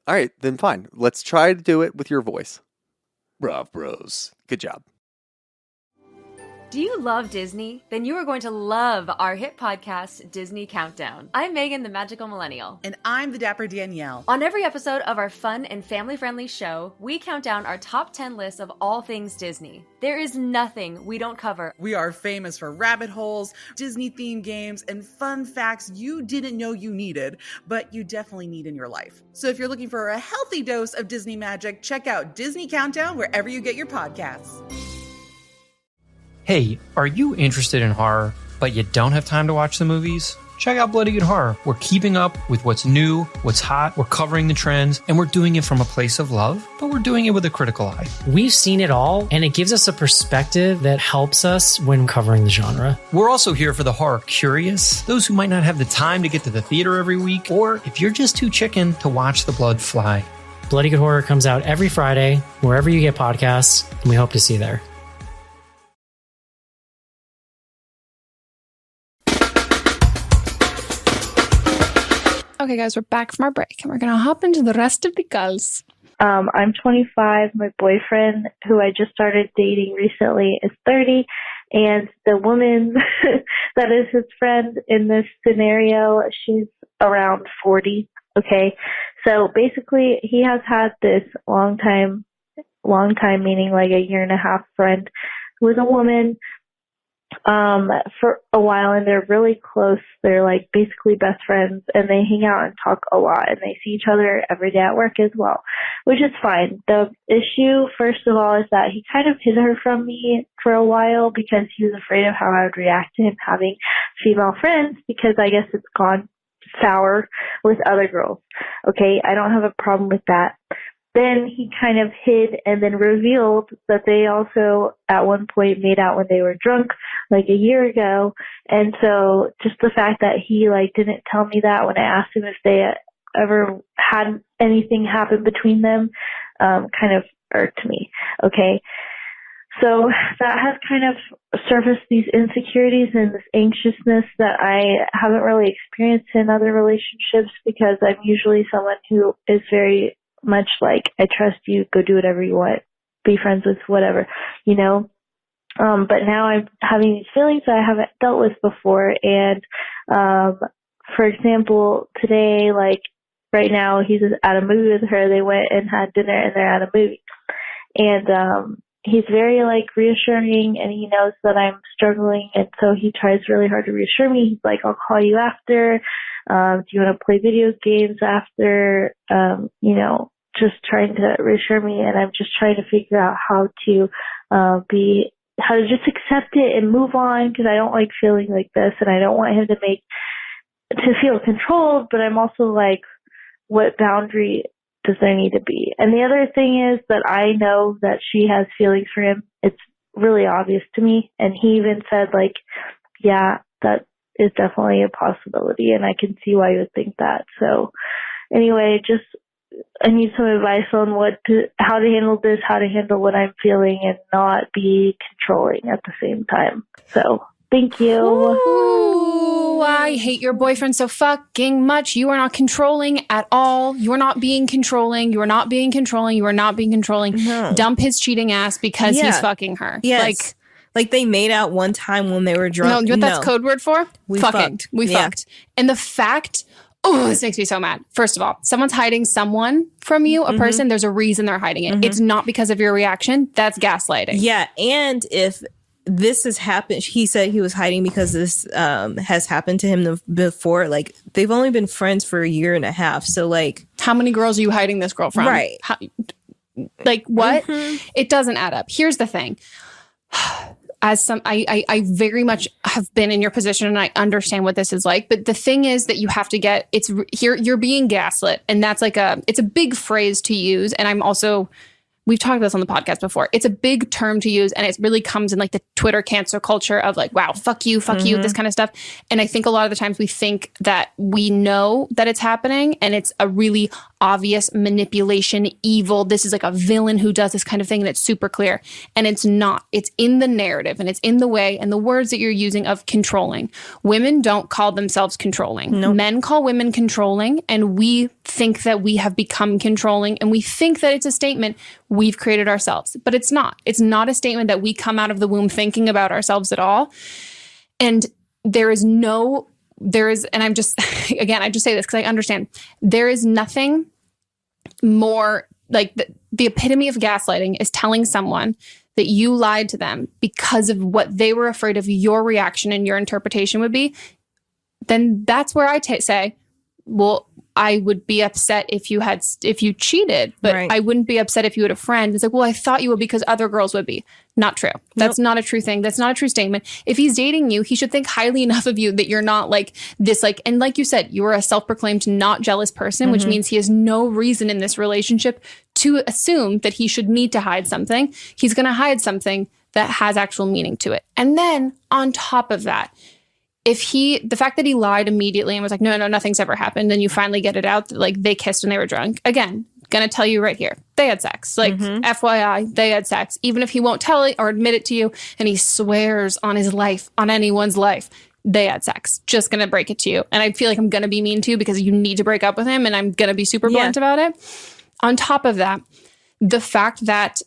All right, then fine. Let's try to do it with your voice. Brav Bros. Good job. Do you love Disney? Then you are going to love our hit podcast, Disney Countdown. I'm Megan, the Magical Millennial. And I'm the Dapper Danielle. On every episode of our fun and family-friendly show, we count down our top 10 lists of all things Disney. There is nothing we don't cover. We are famous for rabbit holes, Disney-themed games, and fun facts you didn't know you needed, but you definitely need in your life. So if you're looking for a healthy dose of Disney magic, check out Disney Countdown wherever you get your podcasts. Hey, are you interested in horror, but you don't have time to watch the movies? Check out Bloody Good Horror. We're keeping up with what's new, what's hot, we're covering the trends, and we're doing it from a place of love, but we're doing it with a critical eye. We've seen it all, and it gives us a perspective that helps us when covering the genre. We're also here for the horror curious, those who might not have the time to get to the theater every week, or if you're just too chicken to watch the blood fly. Bloody Good Horror comes out every Friday, wherever you get podcasts, and we hope to see you there. Okay, guys, we're back from our break, and we're going to hop into the rest of the girls. I'm 25. My boyfriend, who I just started dating recently, is 30. And the woman that is his friend in this scenario, she's around 40. Okay. So basically, he has had this long time, meaning like a year and a half friend who is a woman for a while, and they're really close. They're like basically best friends, and they hang out and talk a lot, and they see each other every day at work as well, which is fine. The issue, first of all, is that he kind of hid her from me for a while because he was afraid of how I would react to him having female friends, because I guess it's gone sour with other girls. Okay, I don't have a problem with that. Then he kind of hid and then revealed that they also at one point made out when they were drunk like a year ago. And so just the fact that he like didn't tell me that when I asked him if they ever had anything happen between them kind of irked me. Okay. So that has kind of surfaced these insecurities and this anxiousness that I haven't really experienced in other relationships, because I'm usually someone who is very much like, I trust you, go do whatever you want, be friends with whatever, you know. But now I'm having these feelings that I haven't dealt with before. And for example, today, like right now, he's at a movie with her. They went and had dinner and they're at a movie. And he's very like reassuring, and he knows that I'm struggling, and so he tries really hard to reassure me. He's like, I'll call you after. Do you want to play video games after? Just trying to reassure me, and I'm just trying to figure out how to just accept it and move on, because I don't like feeling like this, and I don't want him to feel controlled, but I'm also like, what boundary does there need to be? And the other thing is that I know that she has feelings for him. It's really obvious to me. And he even said, like, yeah, that is definitely a possibility, and I can see why you would think that. So anyway, I need some advice on how to handle this, how to handle what I'm feeling, and not be controlling at the same time. So thank you. Ooh, I hate your boyfriend so fucking much. You are not controlling at all. You are not being controlling. You are not being controlling. You are not being controlling. No. Dump his cheating ass because he's fucking her. Yes. Like they made out one time when they were drunk. No, you know what that's code word for? We fucked. We fucked. And the fact... Oh, this makes me so mad. First of all, someone's hiding someone from you, a person, there's a reason they're hiding it. It's not because of your reaction. That's gaslighting. Yeah. And if this has happened, he said he was hiding because this has happened to him before. Like, they've only been friends for a year and a half. So, like... How many girls are you hiding this girl from? Right. Like, what? It doesn't add up. Here's the thing. I very much have been in your position, and I understand what this is like. But the thing is that you have to get, you're being gaslit. And that's it's a big phrase to use. And we've talked about this on the podcast before. It's a big term to use, and it really comes in like the Twitter cancel culture of like, wow, fuck you, this kind of stuff. And I think a lot of the times we think that we know that it's happening, and it's a really obvious manipulation, evil. This is like a villain who does this kind of thing, and it's super clear. And it's not. It's in the narrative, and it's in the way and the words that you're using of controlling. Women don't call themselves controlling. Nope. Men call women controlling, and we think that we have become controlling, and we think that it's a statement we've created ourselves. But it's not. It's not a statement that we come out of the womb thinking about ourselves at all. And and I'm just, again, I just say this because I understand. There is nothing more, like the epitome of gaslighting is telling someone that you lied to them because of what they were afraid of your reaction and your interpretation would be. Then that's where I say, well, I would be upset if you cheated, but right. I wouldn't be upset if you had a friend. It's like, well, I thought you would because other girls would be. Not true. That's not a true thing. That's not a true statement. If he's dating you, he should think highly enough of you that you're not like this, like, and like you said, you are a self-proclaimed not jealous person, which means he has no reason in this relationship to assume that he should need to hide something. He's going to hide something that has actual meaning to it. And then on top of that, the fact that he lied immediately and was like, no, nothing's ever happened. Then you finally get it out that like they kissed when they were drunk. Again, gonna tell you right here, they had sex. Like FYI, they had sex. Even if he won't tell it or admit it to you, and he swears on his life, on anyone's life, they had sex. Just gonna break it to you. And I feel like I'm gonna be mean to you because you need to break up with him, and I'm gonna be super blunt about it. On top of that, the fact that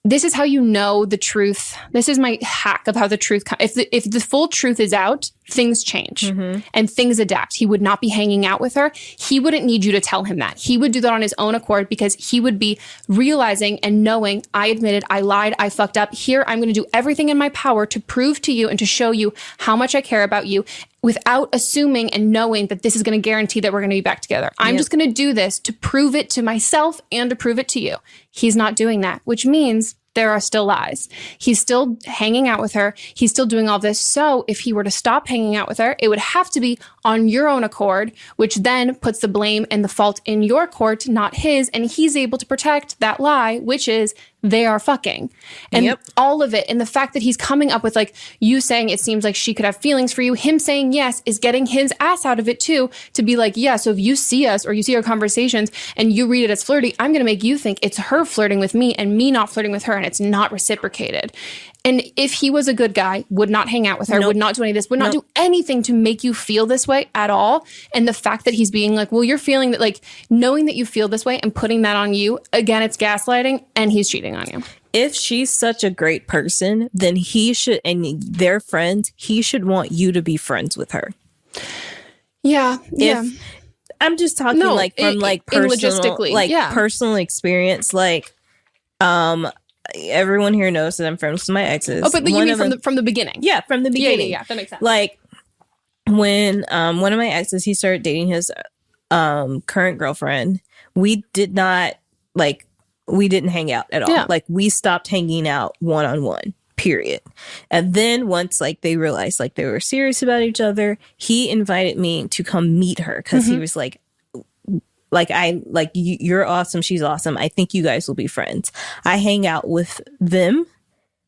this is how you know the truth. This is my hack of how the truth... If the full truth is out, things change and things adapt. He would not be hanging out with her. He wouldn't need you to tell him that. He would do that on his own accord because he would be realizing and knowing, I admitted, I lied, I fucked up. Here, I'm going to do everything in my power to prove to you and to show you how much I care about you without assuming and knowing that this is going to guarantee that we're going to be back together. I'm just going to do this to prove it to myself and to prove it to you. He's not doing that, which means there are still lies. He's still hanging out with her. He's still doing all this. So if he were to stop hanging out with her, it would have to be on your own accord, which then puts the blame and the fault in your court, not his. And he's able to protect that lie, which is they are fucking. And all of it. And the fact that he's coming up with like you saying it seems like she could have feelings for you, him saying yes is getting his ass out of it too, to be like, yeah, so if you see us or you see our conversations and you read it as flirty, I'm going to make you think it's her flirting with me and me not flirting with her, and it's not reciprocated. And if he was a good guy, would not hang out with her, would not do any of this, would not do anything to make you feel this way at all. And the fact that he's being like, well, you're feeling that, like, knowing that you feel this way and putting that on you, again, it's gaslighting, and he's cheating on you. If she's such a great person, then he should, and they're friends, he should want you to be friends with her. Yeah. I'm just talking from personal, personal experience, like, Everyone here knows that I'm friends with my exes. Oh, but you mean from the beginning? Yeah, from the beginning. Yeah, that makes sense. Like when one of my exes, he started dating his current girlfriend, we didn't hang out at all. Yeah. Like we stopped hanging out one-on-one, period. And then once like they realized like they were serious about each other, he invited me to come meet her because he was like you're awesome, she's awesome, I think you guys will be friends. I hang out with them.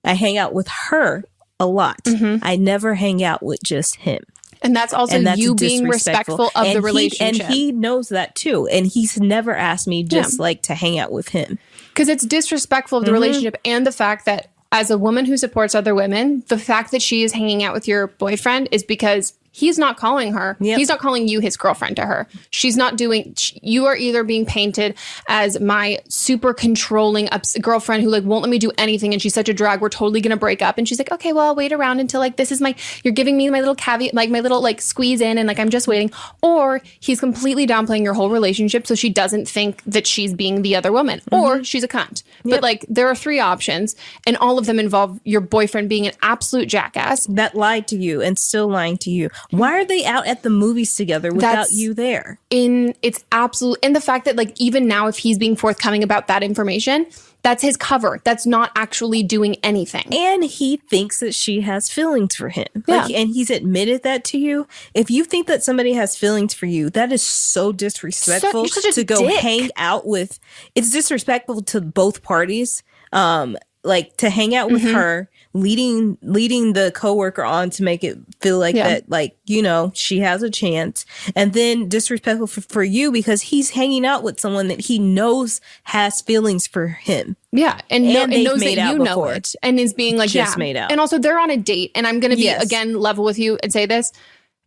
I hang out with her a lot. I never hang out with just him. And that's also you being respectful of the relationship. And he knows that too. And he's never asked me just like to hang out with him. Because it's disrespectful of the relationship, and the fact that as a woman who supports other women, the fact that she is hanging out with your boyfriend is because he's not calling her. Yep. He's not calling you his girlfriend to her. She's not doing... You are either being painted as my super controlling girlfriend who like won't let me do anything and she's such a drag, we're totally going to break up. And she's like, okay, well, I'll wait around until like this is my... You're giving me my little caveat, like my little like squeeze in and like I'm just waiting. Or he's completely downplaying your whole relationship so she doesn't think that she's being the other woman. Or she's a cunt. Yep. But like there are 3 options and all of them involve your boyfriend being an absolute jackass. That lied to you and still lying to you. Why are they out at the movies together without you there? It's absolute. And the fact that like even now if he's being forthcoming about that information, that's his cover. That's not actually doing anything. And he thinks that she has feelings for him. Yeah. And he's admitted that to you. If you think that somebody has feelings for you, that is so disrespectful You're such a to go dick. hang out with. It's disrespectful to both parties. Like to hang out with her, leading the coworker on to make it feel like that, like, you know, she has a chance, and then disrespectful for you because he's hanging out with someone that he knows has feelings for him. Yeah, and knows made that out you know before. it, and is being like, Just made out. And also they're on a date, and I'm going to be again level with you and say this.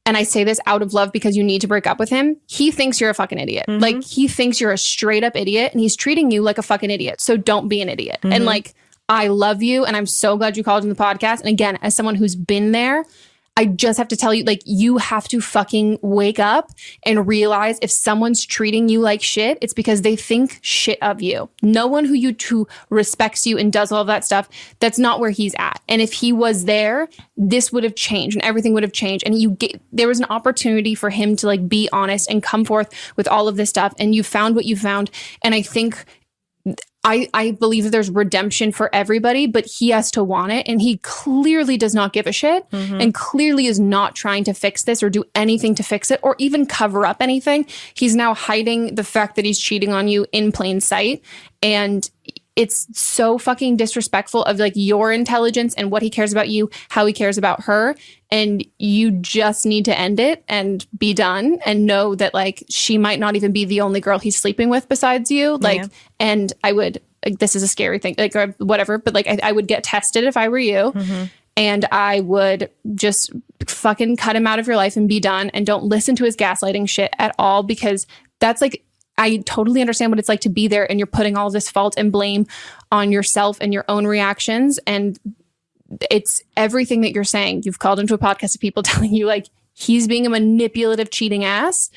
And I say this out of love because you need to break up with him. He thinks you're a fucking idiot. Like he thinks you're a straight up idiot, and he's treating you like a fucking idiot. So don't be an idiot. And like, I love you, and I'm so glad you called in the podcast. And again, as someone who's been there, I just have to tell you, like, you have to fucking wake up and realize if someone's treating you like shit, it's because they think shit of you. No one who respects you and does all of that stuff, that's not where he's at. And if he was there, this would have changed and everything would have changed. And there was an opportunity for him to like be honest and come forth with all of this stuff. And you found what you found. And I think... I believe that there's redemption for everybody, but he has to want it. And he clearly does not give a shit and clearly is not trying to fix this or do anything to fix it or even cover up anything. He's now hiding the fact that he's cheating on you in plain sight. And it's so fucking disrespectful of like your intelligence and what he cares about you, how he cares about her. And you just need to end it and be done and know that like she might not even be the only girl he's sleeping with besides you. Like, and I would, like, this is a scary thing, like, or whatever, but like, I would get tested if I were you. And I would just fucking cut him out of your life and be done. And don't listen to his gaslighting shit at all, because that's like, I totally understand what it's like to be there and you're putting all this fault and blame on yourself and your own reactions. And it's everything that you're saying. You've called into a podcast of people telling you like he's being a manipulative, cheating ass.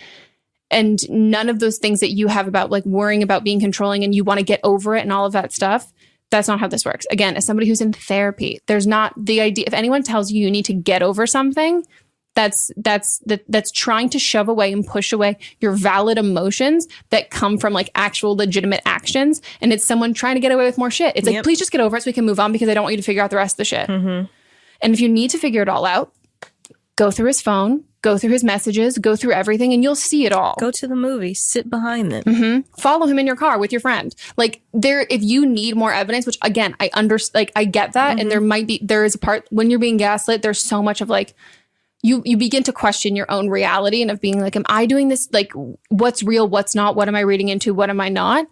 And none of those things that you have about like worrying about being controlling and you want to get over it and all of that stuff. That's not how this works. Again, as somebody who's in therapy, there's not the idea. If anyone tells you you need to get over something, that's trying to shove away and push away your valid emotions that come from like actual legitimate actions. And it's someone trying to get away with more shit. It's like, please just get over it so we can move on because I don't want you to figure out the rest of the shit. And if you need to figure it all out, go through his phone, go through his messages, go through everything, and you'll see it all. Go to the movies, sit behind them. Follow him in your car with your friend. Like if you need more evidence, which again, I get that. And there is a part when you're being gaslit, there's so much of like, you begin to question your own reality and of being like, am I doing this? Like, what's real? What's not? What am I reading into? What am I not?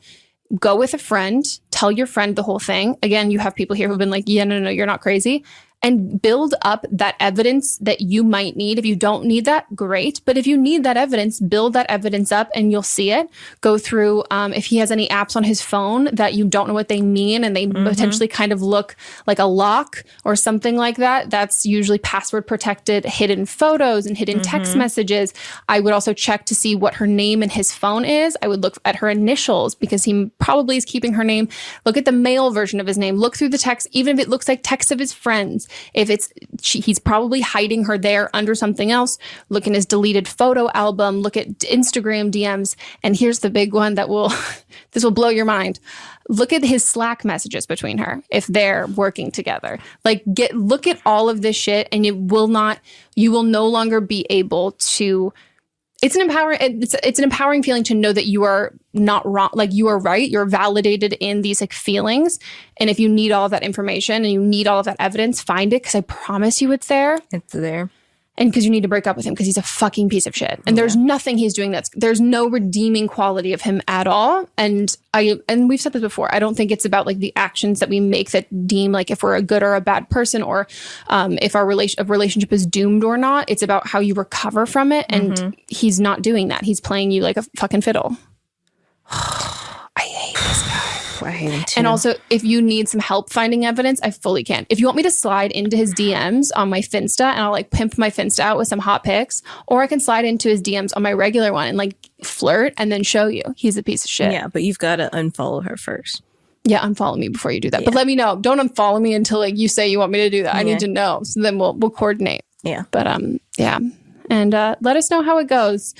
Go with a friend. Tell your friend the whole thing. Again, you have people here who've been like, yeah, no, you're not crazy. and build up that evidence that you might need. If you don't need that, great. But if you need that evidence, build that evidence up and you'll see it. Go through, if he has any apps on his phone that you don't know what they mean and they potentially kind of look like a lock or something like that, that's usually password protected, hidden photos and hidden text messages. I would also check to see what her name in his phone is. I would look at her initials because he probably is keeping her name. Look at the male version of his name. Look through the text, even if it looks like text of his friends. If he's probably hiding her there under something else. Look in his deleted photo album. Look at Instagram DMs. And here's the big one that this will blow your mind. Look at his Slack messages between her if they're working together. Like look at all of this shit, and you will no longer be able to. It's an empowering feeling to know that you are not wrong, like you are right. You're validated in these like feelings. And if you need all of that information and you need all of that evidence, find it, because I promise you it's there. It's there. And because you need to break up with him because he's a fucking piece of shit. And there's nothing he's doing there's no redeeming quality of him at all. And we've said this before. I don't think it's about like the actions that we make that deem like if we're a good or a bad person, or if our relationship is doomed or not. It's about how you recover from it. And he's not doing that. He's playing you like a fucking fiddle. I hate this guy. I hate him too. And also, if you need some help finding evidence, I fully can. If you want me to slide into his DMs on my Finsta, and I'll like pimp my Finsta out with some hot pics, or I can slide into his DMs on my regular one and like flirt and then show you he's a piece of shit. Yeah, but you've got to unfollow her first. Yeah, unfollow me before you do that. But let me know. Don't unfollow me until like you say you want me to do that. I need to know. So then we'll coordinate. Yeah. But yeah. And let us know how it goes.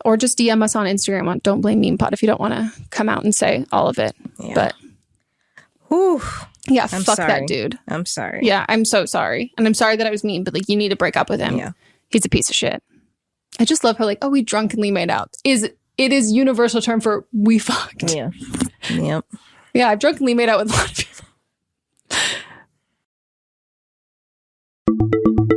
Or just DM us on Instagram on Don't Blame Meme Pod if you don't want to come out and say all of it. Yeah. But yeah, fuck that dude. I'm sorry. Yeah, I'm so sorry. And I'm sorry that I was mean, but like you need to break up with him. Yeah. He's a piece of shit. I just love her like, oh, we drunkenly made out. It is universal term for we fucked. Yeah. Yep. Yeah, I've drunkenly made out with a lot of people.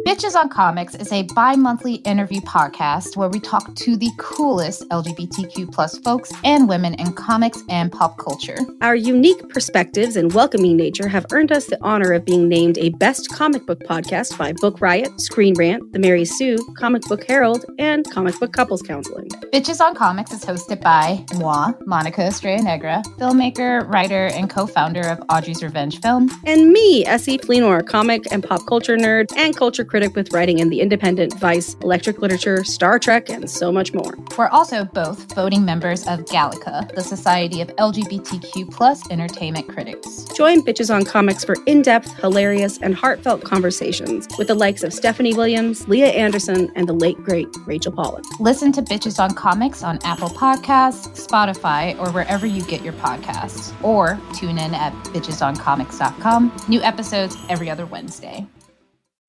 Bitches on Comics is a bi-monthly interview podcast where we talk to the coolest LGBTQ plus folks and women in comics and pop culture. Our unique perspectives and welcoming nature have earned us the honor of being named a best comic book podcast by Book Riot, Screen Rant, The Mary Sue, Comic Book Herald, and Comic Book Couples Counseling. Bitches on Comics is hosted by moi, Monica Estrella Negra, filmmaker, writer, and co-founder of Audrey's Revenge Film. And me, S.E. Fleenor, comic and pop culture nerd and culture critic with writing in The Independent, Vice, Electric Literature, Star Trek, and so much more. We're also both voting members of Gallica, the Society of LGBTQ plus Entertainment Critics. Join Bitches on Comics for in-depth, hilarious, and heartfelt conversations with the likes of Stephanie Williams, Leah Anderson, and the late, great Rachel Pollack. Listen to Bitches on Comics on Apple Podcasts, Spotify, or wherever you get your podcasts. Or tune in at bitchesoncomics.com. New episodes every other Wednesday.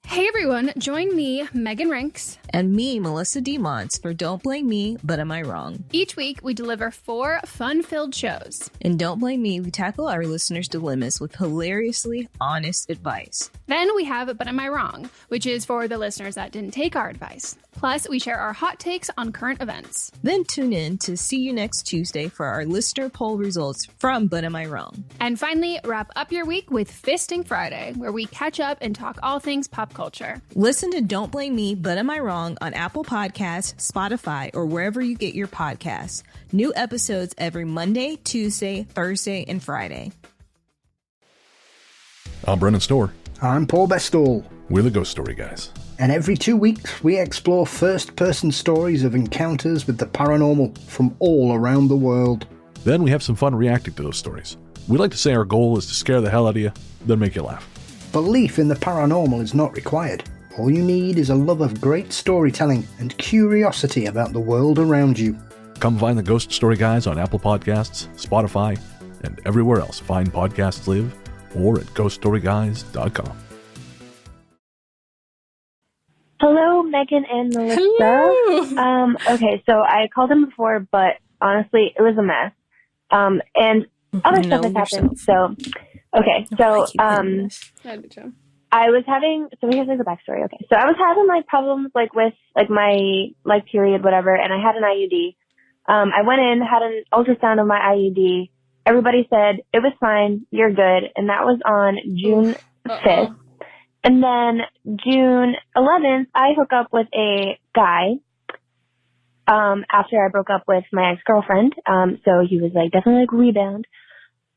Hey everyone, join me, Megan Rinks. And me, Melissa DeMonts, for Don't Blame Me, But Am I Wrong? Each week, we deliver 4 fun-filled shows. In Don't Blame Me, we tackle our listeners' dilemmas with hilariously honest advice. Then we have But Am I Wrong, which is for the listeners that didn't take our advice. Plus, we share our hot takes on current events. Then tune in to see you next Tuesday for our listener poll results from But Am I Wrong? And finally, wrap up your week with Fisting Friday, where we catch up and talk all things pop culture. Listen to Don't Blame Me, But Am I Wrong on Apple Podcasts, Spotify, or wherever you get your podcasts. New episodes every Monday, Tuesday, Thursday, and Friday. I'm Brennan Storr. I'm Paul Bestall. We're the Ghost Story Guys. And every 2 weeks, we explore first-person stories of encounters with the paranormal from all around the world. Then we have some fun reacting to those stories. We like to say our goal is to scare the hell out of you, then make you laugh. Belief in the paranormal is not required. All you need is a love of great storytelling and curiosity about the world around you. Come find the Ghost Story Guys on Apple Podcasts, Spotify, and everywhere else fine podcasts live, or at ghoststoryguys.com. Hello, Megan and Melissa. Hello. Okay, so I called him before, but honestly, it was a mess. And other stuff has happened. So, okay, so I was having. So here's like the backstory. Okay, so I was having like problems like with like my like period, whatever, and I had an IUD. I went in, had an ultrasound of my IUD. Everybody said it was fine, you're good, and that was on June 5th. And then June 11th, I hook up with a guy after I broke up with my ex-girlfriend. So he was like definitely like rebound.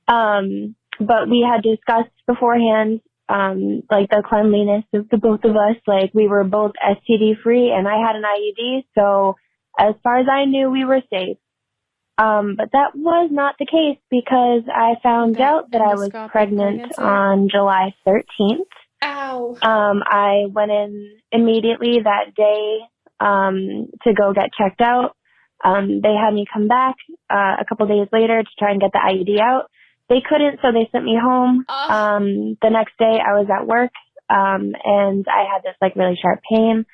But we had discussed beforehand like the cleanliness of the both of us. Like we were both STD free and I had an IUD. So as far as I knew, we were safe. But that was not the case because I found out that I was pregnant on July 13th. Ow. I went in immediately that day to go get checked out. They had me come back a couple days later to try and get the IUD out. They couldn't, so they sent me home. The next day I was at work and I had this like really sharp pain.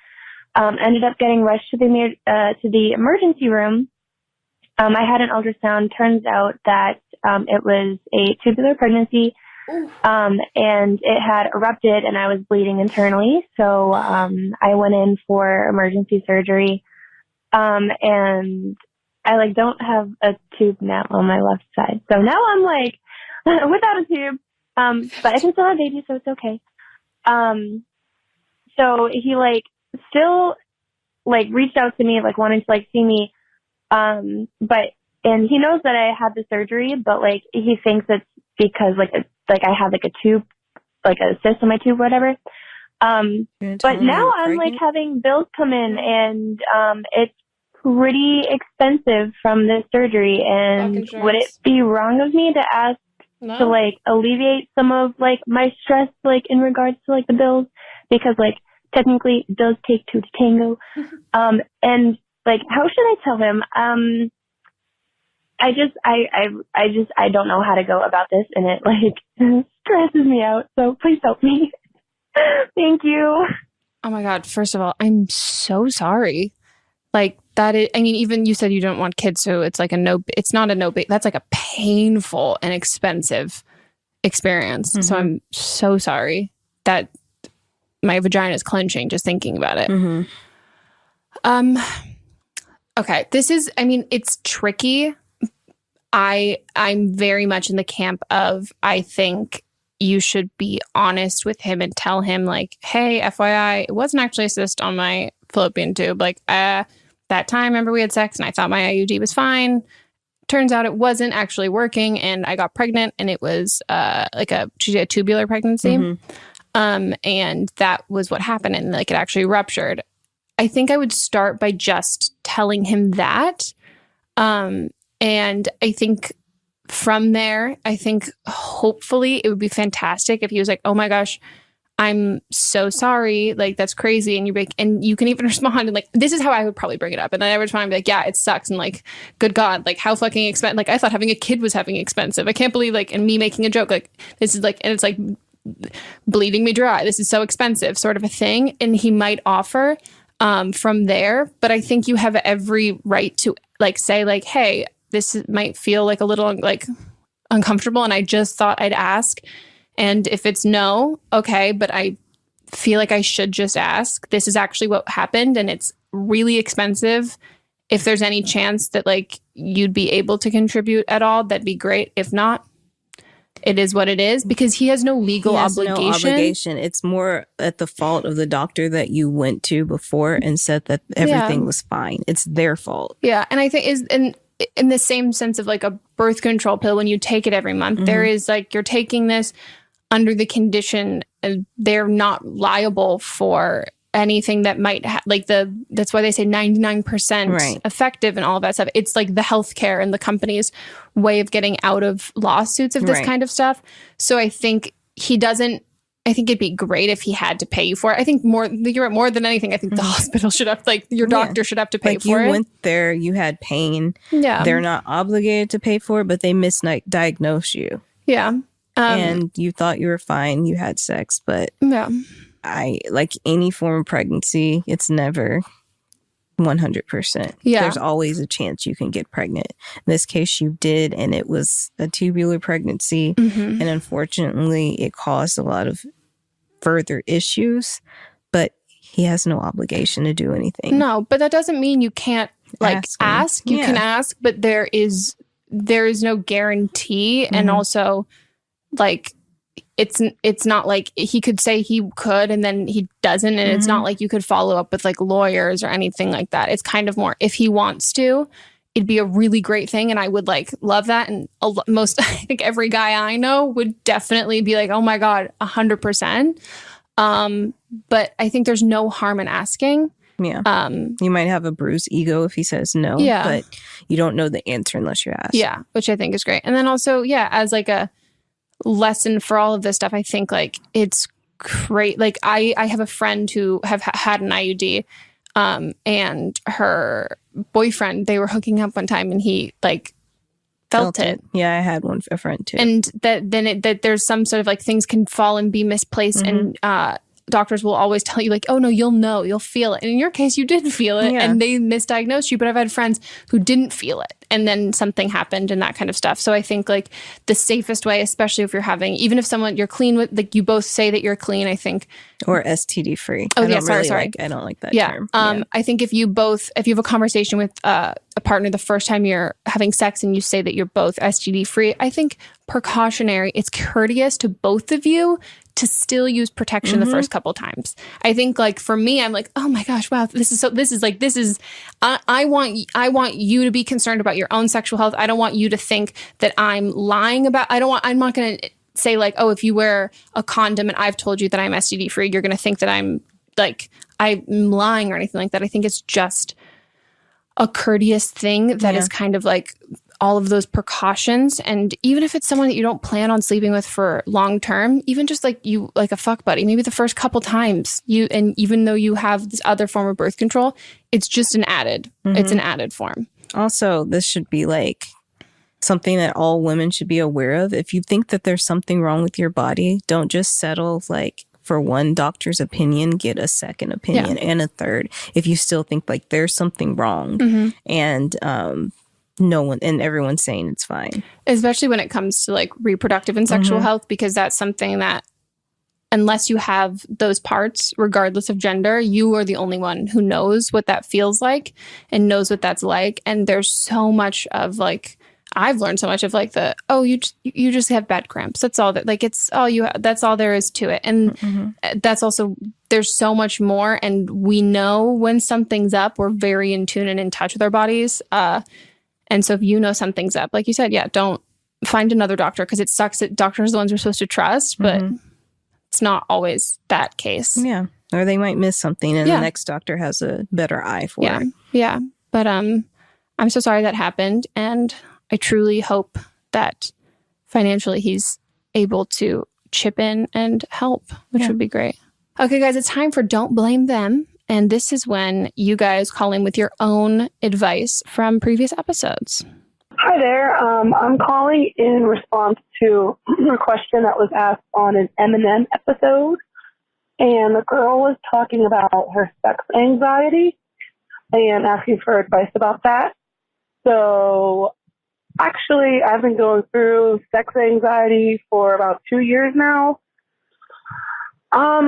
Ended up getting rushed to the emergency room. I had an ultrasound. Turns out that it was a tubular pregnancy, and it had erupted, and I was bleeding internally. So I went in for emergency surgery, and I like don't have a tube now on my left side. So now I'm like without a tube, but I can still have babies, so it's okay. So he like still like reached out to me, like wanting to like see me. And he knows that I had the surgery, but like he thinks it's because like I have like a tube, like a cyst in my tube, whatever. But now I'm like having bills come in, and it's pretty expensive from this surgery. And would it be wrong of me to ask to like alleviate some of like my stress, like in regards to like the bills, because like technically it does take two to tango. And like, how should I tell him? I don't know how to go about this, and it like stresses me out. So please help me. Thank you. Oh my God. First of all, I'm so sorry. Like that is, I mean, even you said you don't want kids, so it's like it's not a that's like a painful and expensive experience. Mm-hmm. So I'm so sorry that my vagina is clenching just thinking about it. Mm-hmm. Okay, this is, I mean, it's tricky. I'm very much in the camp of, I think you should be honest with him and tell him like, hey, FYI, it wasn't actually a cyst on my fallopian tube. Like, that time, remember we had sex and I thought my IUD was fine. Turns out it wasn't actually working and I got pregnant, and it was she did a tubular pregnancy. Mm-hmm. And that was what happened, and like it actually ruptured. I think I would start by just telling him that. And I think from there, I think hopefully it would be fantastic if he was like, oh my gosh, I'm so sorry. Like, that's crazy. And you can even respond and like, this is how I would probably bring it up. And then I would respond and be like, yeah, it sucks. And like, good God, like how fucking expensive. Like, I thought having a kid was having expensive. I can't believe like, and me making a joke, like this is like, and it's like bleeding me dry. This is so expensive, sort of a thing. And he might offer from there. But I think you have every right to like say like, hey, this might feel like a little like uncomfortable, and I just thought I'd ask. And if it's no, okay, but I feel like I should just ask. This is actually what happened, and it's really expensive. If there's any chance that like you'd be able to contribute at all, that'd be great. If not, it is what it is, because he has no legal obligation. No obligation. It's more at the fault of the doctor that you went to before and said that everything was fine. It's their fault. Yeah, and I think in the same sense of like a birth control pill, when you take it every month, mm-hmm. there is like you're taking this under the condition they're not liable for anything that might that's why they say 99% effective and all of that stuff. It's like the healthcare and the company's way of getting out of lawsuits of this kind of stuff. So I think I think it'd be great if he had to pay you for it. I think more than anything, I think the hospital should have, like your doctor should have to pay for it. You went there, you had pain. Yeah. They're not obligated to pay for it, but they misdiagnosed you. Yeah. And you thought you were fine. You had sex, but like any form of pregnancy, it's never 100%. Yeah. There's always a chance you can get pregnant. In this case, you did, and it was a tubular pregnancy. Mm-hmm. And unfortunately, it caused a lot of further issues, but he has no obligation to do anything. No, but that doesn't mean you can't ask. You can ask, but there is no guarantee. Mm-hmm. And also, like, it's not like he could say he could and then he doesn't. And it's not like you could follow up with like lawyers or anything like that. It's kind of more if he wants to, it'd be a really great thing. And I would like love that. And I think every guy I know would definitely be like, oh my God, 100%. But I think there's no harm in asking. Yeah. You might have a bruised ego if he says no, but you don't know the answer unless you ask. Yeah. Which I think is great. And then also, as like a lesson for all of this stuff, I think like it's great. Like I have a friend who have had an IUD, and her boyfriend, they were hooking up one time and he like felt it. Yeah, I had a friend too. And that there's some sort of like things can fall and be misplaced, and doctors will always tell you like, oh no, you'll feel it. And in your case, you did feel it and they misdiagnosed you. But I've had friends who didn't feel it and then something happened and that kind of stuff. So I think like the safest way, especially if you're having, even if someone you're clean with, like you both say that you're clean, I think. Or STD free. Oh yeah, sorry. I don't like that term. I think if you have a conversation with a partner the first time you're having sex and you say that you're both STD free, I think precautionary, it's courteous to both of you to still use protection the first couple times. I think like for me, I'm like, oh my gosh, wow, I want you to be concerned about your own sexual health. I don't want you to think that I'm lying about, I'm not going to say like, oh, if you wear a condom and I've told you that I'm STD free, you're going to think that I'm lying or anything like that. I think it's just a courteous thing that is kind of like all of those precautions. And even if it's someone that you don't plan on sleeping with for long term, even just like you, like a fuck buddy, maybe the first couple times and even though you have this other form of birth control, it's just it's an added form. Also, this should be like something that all women should be aware of. If you think that there's something wrong with your body, don't just settle like for one doctor's opinion, get a second opinion and a third. If you still think like there's something wrong and, no one and everyone's saying it's fine. Especially when it comes to like reproductive and sexual health, because that's something that unless you have those parts, regardless of gender, you are the only one who knows what that feels like and knows what that's like. And there's so much of like, I've learned so much of like you just have bad cramps. That's all that like, it's all that's all there is to it. And that's also, there's so much more. And we know when something's up, we're very in tune and in touch with our bodies. And so if you know something's up, like you said, don't find another doctor because it sucks that doctors are the ones we're supposed to trust, but it's not always that case. Yeah. Or they might miss something and the next doctor has a better eye for it. Yeah. But I'm so sorry that happened. And I truly hope that financially he's able to chip in and help, which would be great. Okay, guys, it's time for Don't Blame Them. And this is when you guys call in with your own advice from previous episodes. Hi there. I'm calling in response to a question that was asked on an Eminem episode. And the girl was talking about her sex anxiety and asking for advice about that. So actually, I've been going through sex anxiety for about 2 years now. I'm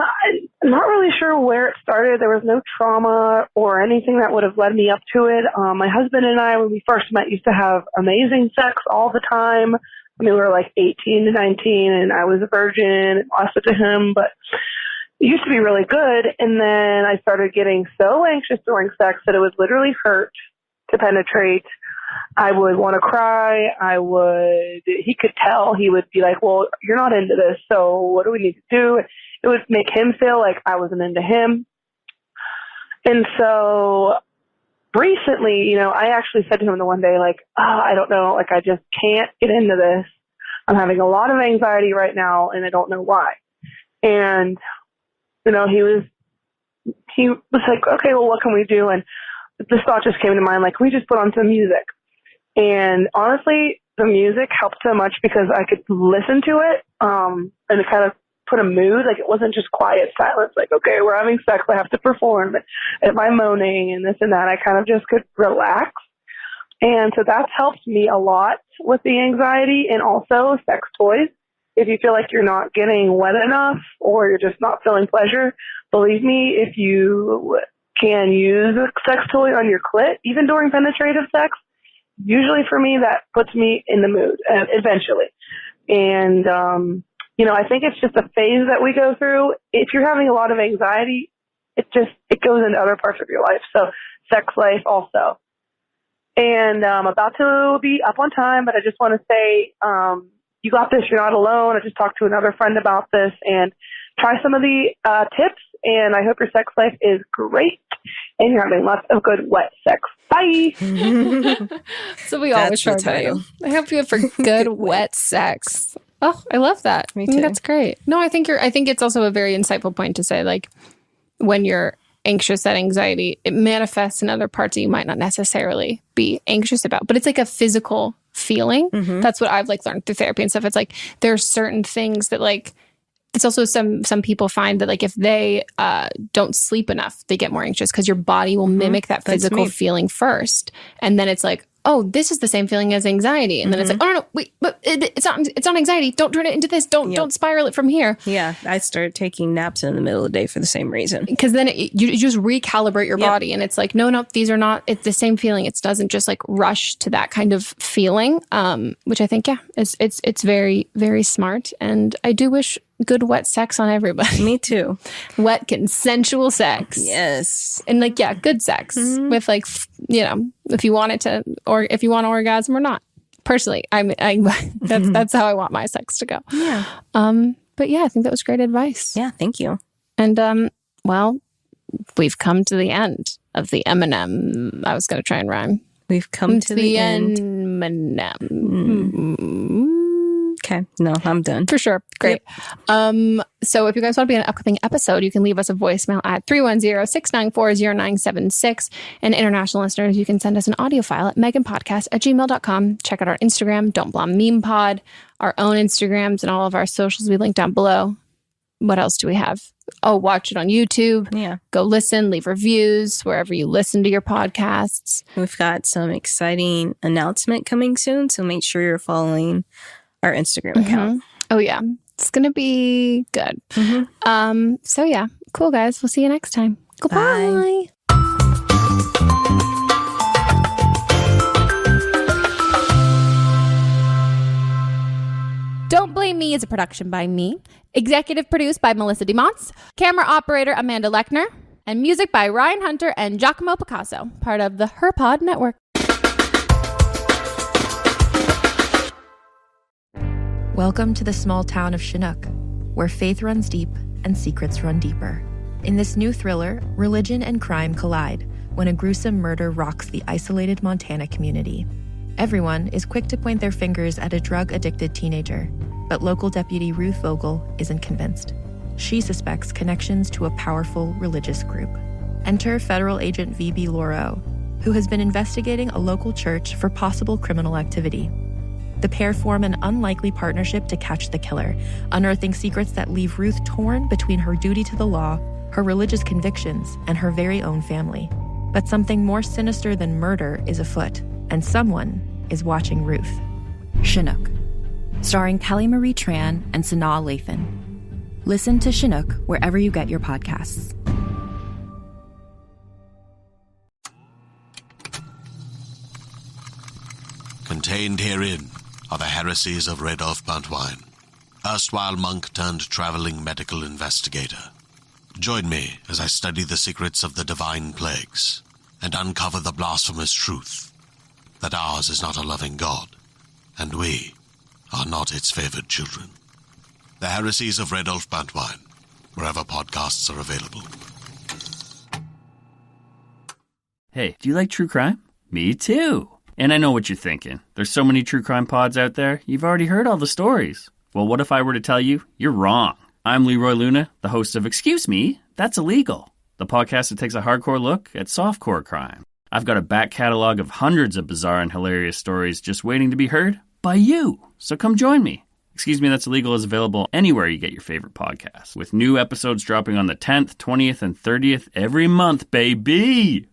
not really sure where it started. There was no trauma or anything that would have led me up to it. My husband and I, when we first met, used to have amazing sex all the time. I mean, we were like 18 to 19, and I was a virgin and lost it to him, but it used to be really good. And then I started getting so anxious during sex that it would literally hurt to penetrate. I would want to cry. He could tell. He would be like, well, you're not into this, so what do we need to do? It would make him feel like I wasn't into him. And so recently, I actually said to him the one day, like, I don't know, like, I just can't get into this. I'm having a lot of anxiety right now, and I don't know why. And, he was like, okay, well, what can we do? And this thought just came to mind, like, we just put on some music. And honestly, the music helped so much because I could listen to it, and it kind of put a mood. Like, it wasn't just quiet silence, like, okay, we're having sex, I have to perform. Am I moaning and this and that? I kind of just could relax. And so that's helped me a lot with the anxiety, and also sex toys. If you feel like you're not getting wet enough or you're just not feeling pleasure, believe me, if you can use a sex toy on your clit, even during penetrative sex, usually for me, that puts me in the mood eventually. And I think it's just a phase that we go through. If you're having a lot of anxiety, it goes into other parts of your life. So sex life also. And I'm about to be up on time, but I just want to say, you got this. You're not alone. I just talked to another friend about this, and try some of the tips. And I hope your sex life is great and you're having lots of good wet sex. Bye. So we always try about you. I hope you have for good wet sex. Oh, I love that. Me too. That's great. No, I think it's also a very insightful point to say, like, when you're anxious, that anxiety, it manifests in other parts that you might not necessarily be anxious about, but it's like a physical feeling. Mm-hmm. That's what I've like learned through therapy and stuff. It's like there are certain things that, like, it's also some people find that, like, if they don't sleep enough, they get more anxious because your body will mimic that physical feeling first, and then it's like, oh, this is the same feeling as anxiety, and then it's like, oh no, wait, but it's not anxiety. Don't turn it into this. Don't spiral it from here. Yeah, I started taking naps in the middle of the day for the same reason. Because then you just recalibrate your body, and it's like, no, these are not. It's the same feeling. It doesn't just like rush to that kind of feeling, which I think it's very, very smart, and I do wish good wet sex on everybody. Me too. Wet consensual sex. Yes. And like, yeah, good sex with, like, if you want it to, or if you want to orgasm or not. Personally, that's how I want my sex to go. Yeah. But yeah, I think that was great advice. Yeah, thank you. And well, we've come to the end of the Eminem. I was going to try and rhyme. We've come to the end. Eminem. Okay. No, I'm done. For sure. Great. Yep. So if you guys want to be on an upcoming episode, you can leave us a voicemail at 310-694-0976. And international listeners, you can send us an audio file at meghanpodcast@gmail.com. Check out our Instagram, Don't Blom Meme Pod, our own Instagrams, and all of our socials we linked down below. What else do we have? Oh, watch it on YouTube. Yeah. Go listen, leave reviews wherever you listen to your podcasts. We've got some exciting announcement coming soon, so make sure you're following our Instagram account. Oh yeah, it's gonna be good. So yeah, cool guys, we'll see you next time. Goodbye. Bye. Don't Blame Me is a production by me, executive produced by Melissa DeMonts, camera operator Amanda Lechner, and music by Ryan Hunter and Giacomo Picasso, part of the HerPod Network. Welcome to the small town of Chinook, where faith runs deep and secrets run deeper. In this new thriller, religion and crime collide when a gruesome murder rocks the isolated Montana community. Everyone is quick to point their fingers at a drug-addicted teenager, but local deputy Ruth Vogel isn't convinced. She suspects connections to a powerful religious group. Enter federal agent V.B. Lauro, who has been investigating a local church for possible criminal activity. The pair form an unlikely partnership to catch the killer, unearthing secrets that leave Ruth torn between her duty to the law, her religious convictions, and her very own family. But something more sinister than murder is afoot, and someone is watching Ruth. Chinook, starring Kelly Marie Tran and Sanaa Lathan. Listen to Chinook wherever you get your podcasts. Contained herein are the heresies of Radolf Buntwine, erstwhile monk turned traveling medical investigator. Join me as I study the secrets of the divine plagues and uncover the blasphemous truth that ours is not a loving God, and we are not its favored children. The heresies of Radolf Buntwine, wherever podcasts are available. Hey, do you like true crime? Me too. And I know what you're thinking. There's so many true crime pods out there, you've already heard all the stories. Well, what if I were to tell you you're wrong? I'm Leroy Luna, the host of Excuse Me, That's Illegal, the podcast that takes a hardcore look at softcore crime. I've got a back catalog of hundreds of bizarre and hilarious stories just waiting to be heard by you. So come join me. Excuse Me, That's Illegal is available anywhere you get your favorite podcasts, with new episodes dropping on the 10th, 20th, and 30th every month, baby!